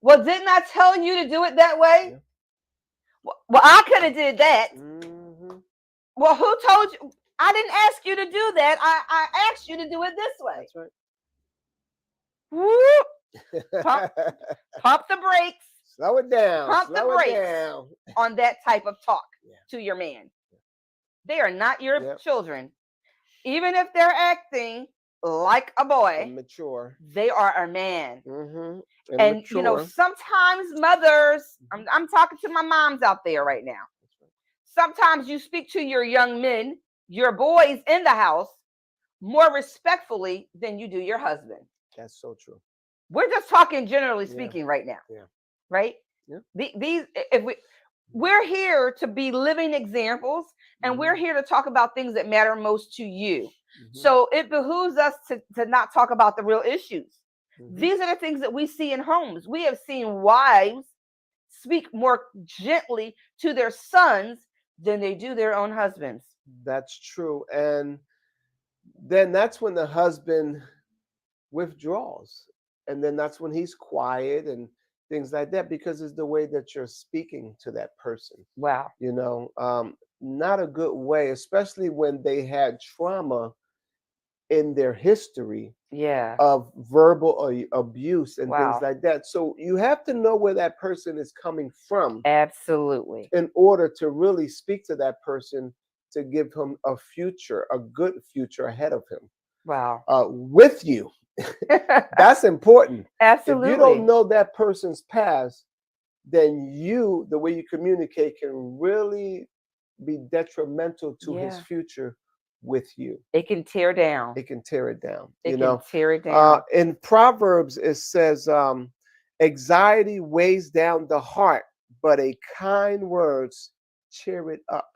Well, didn't I tell you to do it that way? Yeah. Well, I could have did that. Hmm. Well, who told you? I didn't ask you to do that. I asked you to do it this way. That's right. Whoop. Pump, pump the brakes. Slow it down. Pump the Slow it brakes down. on that type of talk Yeah. to your man. They are not your Yep. children. Even if they're acting like a boy, Immature. they are a man. Hmm. And Immature. sometimes mothers, I'm talking to my moms out there right now. That's right. Sometimes you speak to your young men, your boys in the house, more respectfully than you do your husband. That's so true. We're just talking generally Yeah. speaking right now, Yeah. right? Yeah. These, if we're here to be living examples, and we're here to talk about things that matter most to you. Hmm. So it behooves us to not talk about the real issues. Hmm. These are the things that we see in homes. We have seen wives speak more gently to their sons than they do their own husbands. That's true. And then that's when the husband withdraws. And then that's when he's quiet and things like that, because it's the way that you're speaking to that person. Wow. You know, not a good way, especially when they had trauma in their history Yeah. of verbal abuse and things Wow. like that. So you have to know where that person is coming from Absolutely. in order to really speak to that person, to give him a future, a good future ahead of him, Wow. with you. That's important. If you don't Absolutely. know that person's past, then the way you communicate can really be detrimental to his Yeah. future with you. It can tear down. It can tear it down. It can tear it down. In Proverbs, it says, anxiety weighs down the heart, but a kind words cheer it up.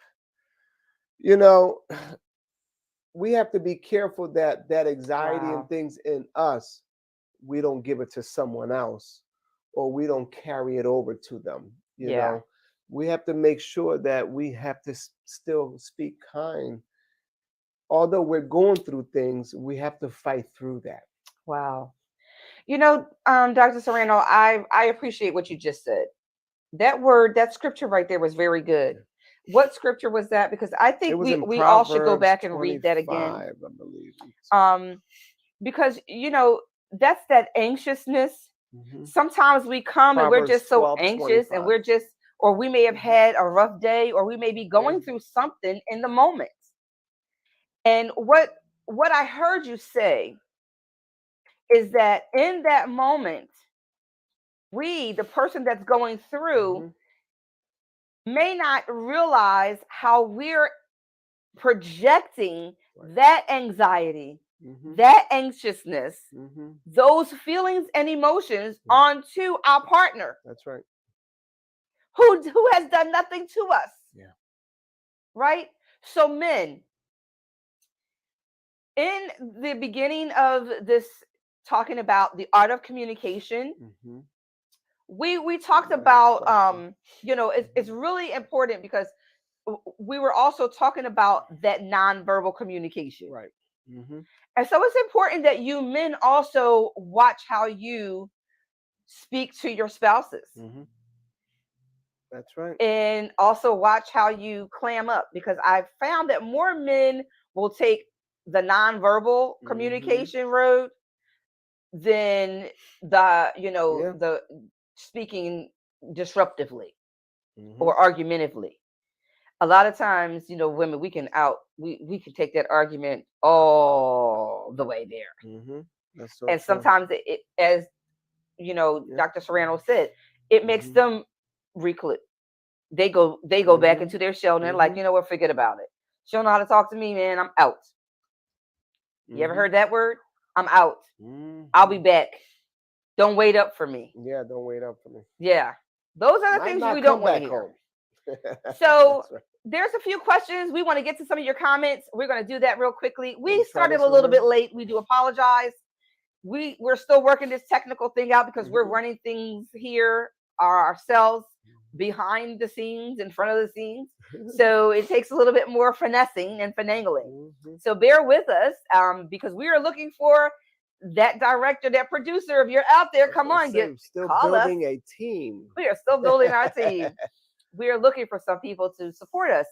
You know, we have to be careful that that anxiety and Wow. things in us, we don't give it to someone else, or we don't carry it over to them. Yeah. We have to make sure that we have to still speak kind. Although we're going through things, we have to fight through that. Wow. Dr. Serrano, I appreciate what you just said. That scripture right there was very good. What scripture was that? Because I It think was in we all should go Proverbs back and read that again. 25, I believe. Um, because that's that anxiousness. Mhm. Sometimes we come and we're Proverbs just so 12, anxious, and 25. we're just, or we may have Mhm. had a rough day, or we may be Yeah. going through something in the moment. And what I heard you say is that in that moment, we, the person that's going through, Mhm. may not realize how we're projecting Right. that anxiety, Mhm. that anxiousness, Mhm. those feelings and emotions Yeah. onto our partner That's right. who has done nothing to us, Yeah. right? So men, In the beginning of this, talking about the art of communication, Mm-hmm. we talked Very good about question. it's really important because we were also talking about that nonverbal communication. Right. Mm-hmm. And so it's important that you men also watch how you speak to your spouses, Mm-hmm. That's right. and also watch how you clam up, because I've found that more men will take the nonverbal Mm-hmm. communication road than Yeah. the speaking disruptively Mm-hmm. or argumentatively. A lot of times, women, we can take that argument all the way there. Mm-hmm. That's so And true. sometimes as Yeah. Dr. Serrano said, it makes Mm-hmm. them recluse. They go back Mm-hmm. into their shell, and they're like, Mm-hmm. you know what, forget about it. She don't know how to talk to me, man. I'm out. You ever Mm-hmm. heard that word? I'm out. I'll be Mm-hmm. back. Don't wait up for me. Yeah, don't wait up for me. Yeah. Those are the Might things not we don't come want to back hear. home. So That's right. there's a few questions. We want to get to some of your comments. We're going to do that real quickly. You want We to try started this a one little here? bit late. We do apologize. We're still working this technical thing out because we're Mm-hmm. running things here ourselves behind the scenes, in front of the scenes. So it takes a little bit more finessing and finagling. Mm-hmm. So bear with us, because we are looking for that director, that producer. If you're out I there, was come gonna on, say, we're still call us. building a team. We are still building our team. We are looking for some people to support us,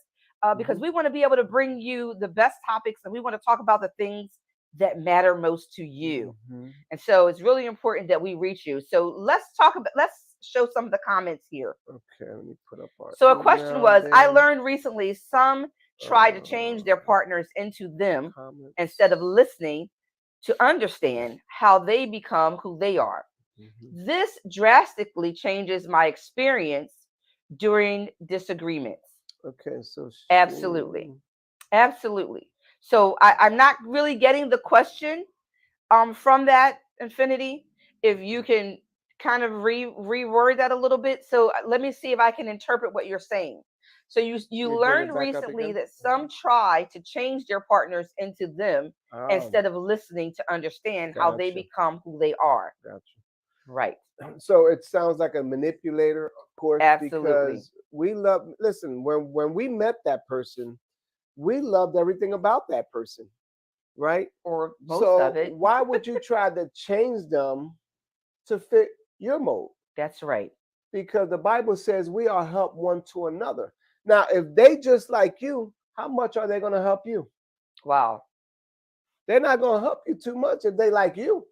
because Mm-hmm. we want to be able to bring you the best topics, and we want to talk about the things that matter most to you. Mm-hmm. And so it's really important that we reach you. So let's show some of the comments here. Okay, let me put up our So a question email was, I there. learned recently some try to change their partners into them instead of Comments. listening to understand how they become who they are. Mm-hmm. This drastically changes my experience during disagreements. Okay, so Absolutely. she. Absolutely. So I'm not really getting the question from that, Infinity. If you can kind of reword that a little bit. So let me see if I can interpret what you're saying. So you Let me bring it learned back up recently again. that some try to change their partners into them Oh, instead of listening to understand how they gotcha, become who they are. gotcha. Right. So it sounds like a manipulator, of course, Absolutely. because we love. Listen, when we met that person, we loved everything about that person, right? Or most of So it. why would you try to change them to fit your mold? That's right. Because the Bible says we are help one to another. Now, if they just like you, how much are they going to help you? Wow. They're not going to help you too much if they like you.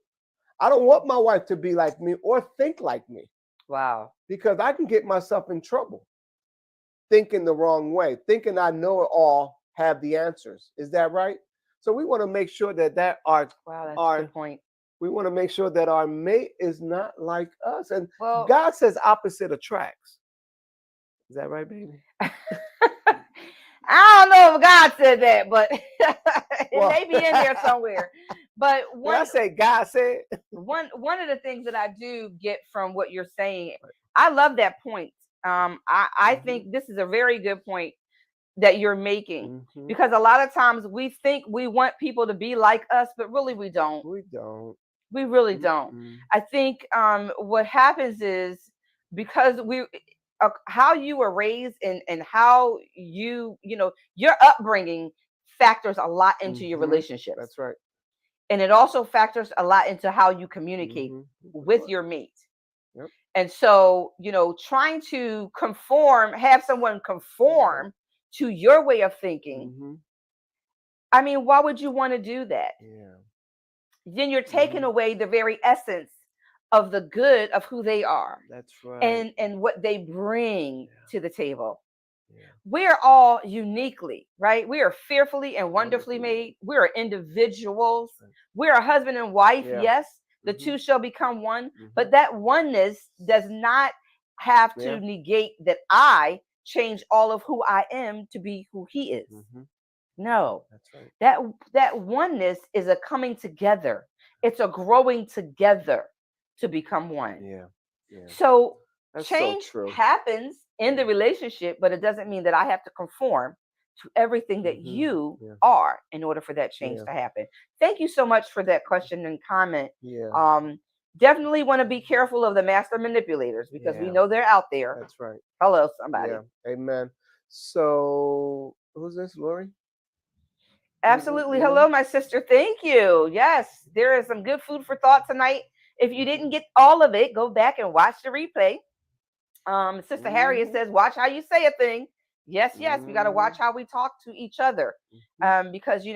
I don't want my wife to be like me or think like me Wow. because I can get myself in trouble thinking the wrong way, thinking I know it all, have the answers. Is that right? So we want to make sure that Wow, that's a good our point. we want to make sure that our mate is not like us. And Well, God says opposite attracts. Is that right, baby? I don't know if God said that, but it Well, may be in there somewhere. But did I say God said? one of the things that I do get from what you're saying, I love that point. I Mm-hmm. think this is a very good point that you're making, Mm-hmm. because a lot of times we think we want people to be like us, but really we don't. We don't. We really don't. Mm-mm. I think what happens is, because how you were raised, and how your upbringing factors a lot into your Mm-hmm. relationships, That's right. and it also factors a lot into how you communicate Mm-hmm. with your mate. Yep. And so, trying to have someone conform to your way of thinking, Mm-hmm. I mean, why would you want to do that? Yeah. Then you're taking Mm-hmm. away the very essence of the good of who they are, That's right. and what they bring Yeah. to the table. Yeah. We're all uniquely, right? We are fearfully and wonderfully Wonderful. made. We are individuals. We're a husband and wife, Yeah. yes. The Mm-hmm. two shall become one, Mm-hmm. but that oneness does not have Yeah. to negate that I change all of who I am to be who he is. Mm-hmm. No, That's right. that oneness is a coming together. It's a growing together to become one. Yeah. Yeah. So That's so change true. happens in the Yeah. relationship, but it doesn't mean that I have to conform to everything that Mhm. you Yeah. are in order for that change Yeah. to happen. Thank you so much for that question and comment. Yeah. Um, Definitely want to be careful of the master manipulators because we Yeah. know they're out there. That's right. Hello, somebody. Yeah. Amen. So who's this, Lori? Absolutely. You know? Hello, my sister. Thank you. Yes, there is some good food for thought tonight. If you didn't get all of it, go back and watch the replay. Sister Harriet Mhm. says, watch how you say a thing. Yes, yes, we got to watch Mhm. how we talk to each other. Mhm. Because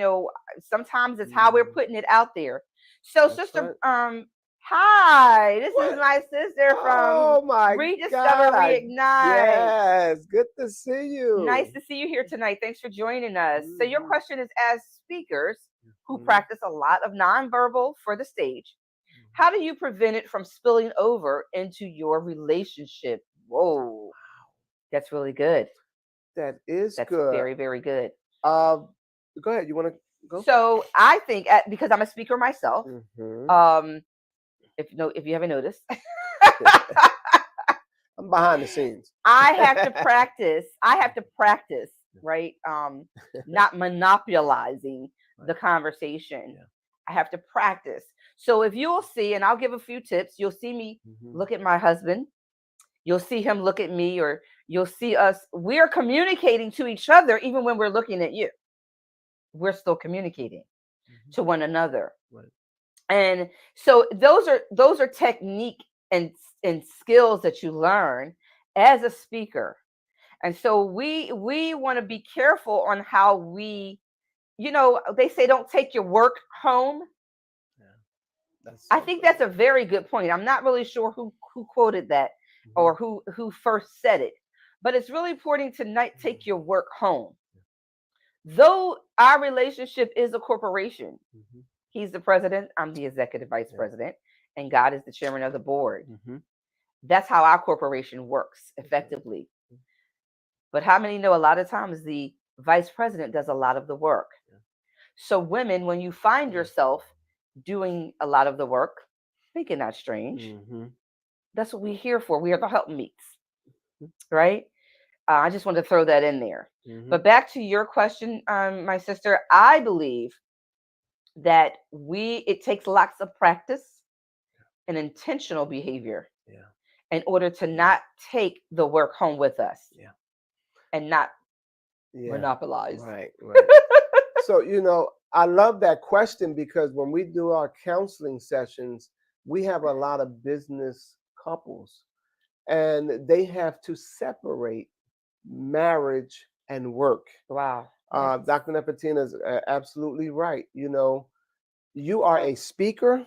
sometimes it's how we're Mhm. putting it out there. So, That's sister, right. hi, this is What? my sister from Oh my Rediscover God. Reignite. Yes. Good to see Nice you. to see you here tonight. Thanks for joining us. So, your Mhm. question is, as speakers who Mhm. practice a lot of nonverbal for the stage, how do you prevent it from spilling over into your relationship? Whoa, that's really good. That is That's good. very, very good. Um, Go ahead. You want to go? So I think, because I'm a speaker myself, Mhm. um, if you haven't noticed, I'm behind the scenes. I have to practice. I have to practice, right? Not monopolizing Right. the conversation. Yeah. I have to practice. So if you'll see, and I'll give a few tips, you'll see me Mhm. look at my husband. You'll see him look at me, or you'll see us. We're communicating to each other, even when we're looking at you. We're still communicating Mhm. to one another. Right. And so those are technique and skills that you learn as a speaker. And so we want to be careful on how they say don't take your work home. Yeah. That's I so think good. that's a very good point. I'm not really sure who quoted that Mhm. or who first said it, but it's really important to not take your work home. Though our relationship is a corporation, Mhm. he's the president, I'm the executive vice Yeah. president, and God is the chairman of the board. Mhm. That's how our corporation works That's right. effectively. But how many know a lot of times the vice president does a lot of the work? Yeah. So, women, when you find Mm. yourself doing a lot of the work, think it not strange. Mhm. That's what we're here for. We are the helpmeets, right? I just wanted to throw that in there. Mhm. But back to your question, my sister, I believe that it takes lots of practice and intentional behavior Yeah. in order to Yeah. not take the work home with us Yeah. and not Yeah. monopolize. Right. Right. So, I love that question because when we do our counseling sessions, we have a lot of business couples and they have to separate marriage and work. Wow. Yes. Dr. Nefertina is absolutely right. You are a speaker,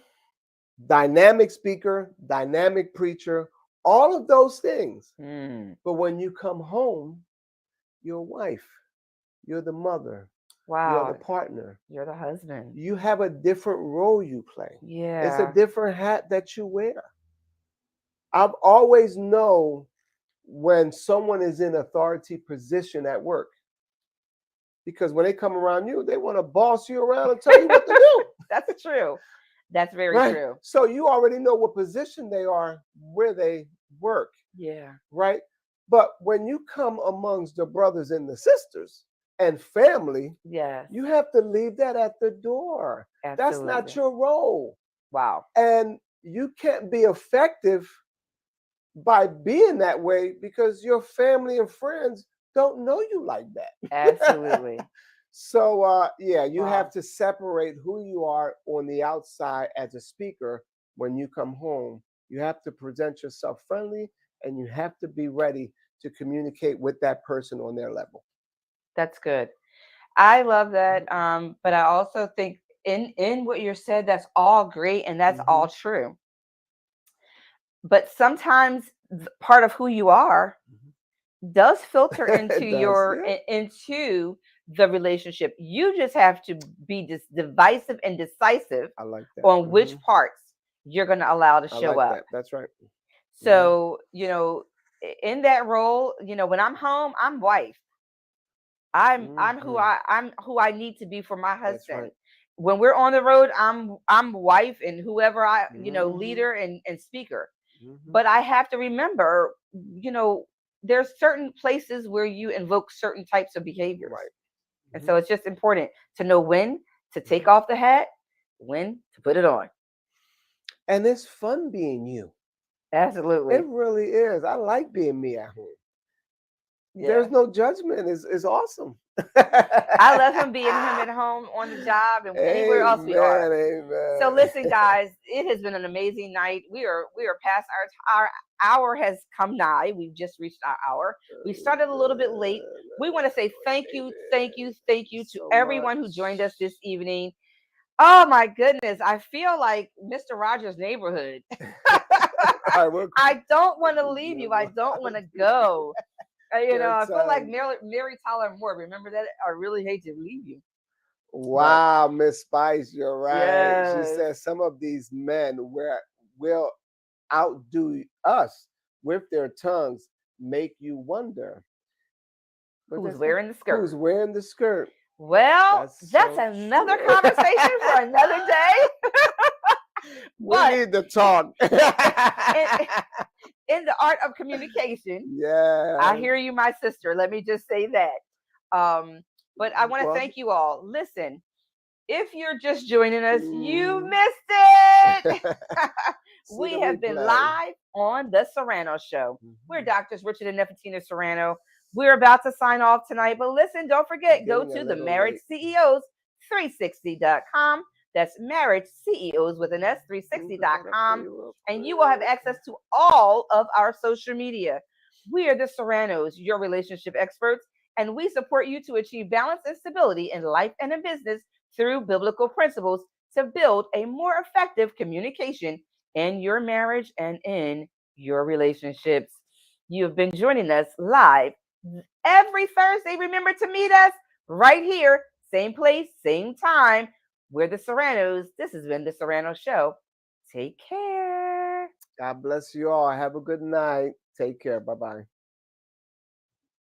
dynamic preacher, all of those things. Mm, But when you come home, you're a wife, you're the mother, you're the wow. partner. You're the husband. You have a different role you play. It's a Yeah. different hat that you wear. I've always know when someone is in authority position at work because when they come around you, they want to boss you around and tell you what to do. That's true. That's very Right? true. So you already know what position they are where they work, Yeah. right? But when you come amongst the brothers and the sisters and family, Yes. you have to leave that at the door. That's not Absolutely. your role. Wow. And you can't be effective by being that way because your family and friends don't know you like that. Absolutely. So yeah, you have Wow. to separate who you are on the outside as a speaker. When you come home, you have to present yourself friendly and you have to be ready to communicate with that person on their level. That's good. I love that. But I also think in what you said, that's all great and that's Mm-hmm. all true. But sometimes part of who you are does filter into It does, yeah. into the relationship. You just have to be divisive and decisive I like that. on which parts you're going to allow to I show like up. that. That's right. Hmm. So, in that role, when I'm home, I'm wife. Hmm. I'm who I need to be for my That's husband. right. When we're on the road, I'm wife and whoever Hmm. leader and speaker. Hmm. But I have to remember, there's certain places where you invoke certain types of behaviors. Right. And Mhm. so it's just important to know when to take off the hat, when to put it on. And it's fun being you. It Absolutely. really is. I like being me at home. Yeah. There's no judgment. It's awesome. I love him being him at home, on the job, and anywhere else we are. Amen. So Amen. listen, guys, it has been an amazing night. We are past our hour has come nigh. We've just reached our hour. We started a little bit late. We want to say thank you, thank you, thank you to So everyone who joined us much. this evening. Oh my goodness, I feel like Mr. Rogers' neighborhood. All right, we're I don't want to leave you. I don't want to go. good I feel like time. Mary Tyler Moore. Remember that? I really hate to leave you, but Wow, Miss Spice, you're right. She yes. says some of these men will outdo us with their tongues, make you wonder. What Who's that say? wearing the skirt? Who's wearing the skirt? Well, That's that's so another true. conversation for another day. We But need to talk. in, in the art of communication, I Yeah. hear you, my sister. Let me just say that. But I want to Well, thank you all. Listen, if you're just joining us, you mm, missed it. see the We have been replay. live on The Serrano Show. We're Mhm. Doctors Richard and Nefertina Serrano. We're about to sign off tonight, but listen, don't forget, go Getting a to the little Marriage late. CEOs 360.com. That's Marriage CEOs with an S, Move that up for 360.com. you real And you will have quick. access to all of our social media. We are the Serranos, your relationship experts, and we support you to achieve balance and stability in life and in business through biblical principles to build a more effective communication in your marriage and in your relationships. You have been joining us live every Thursday. Remember to meet us right here, same place, same time. We're the Serranos. This has been the Serrano Show. Take care. God bless you all. Have a good night. Take care. Bye bye.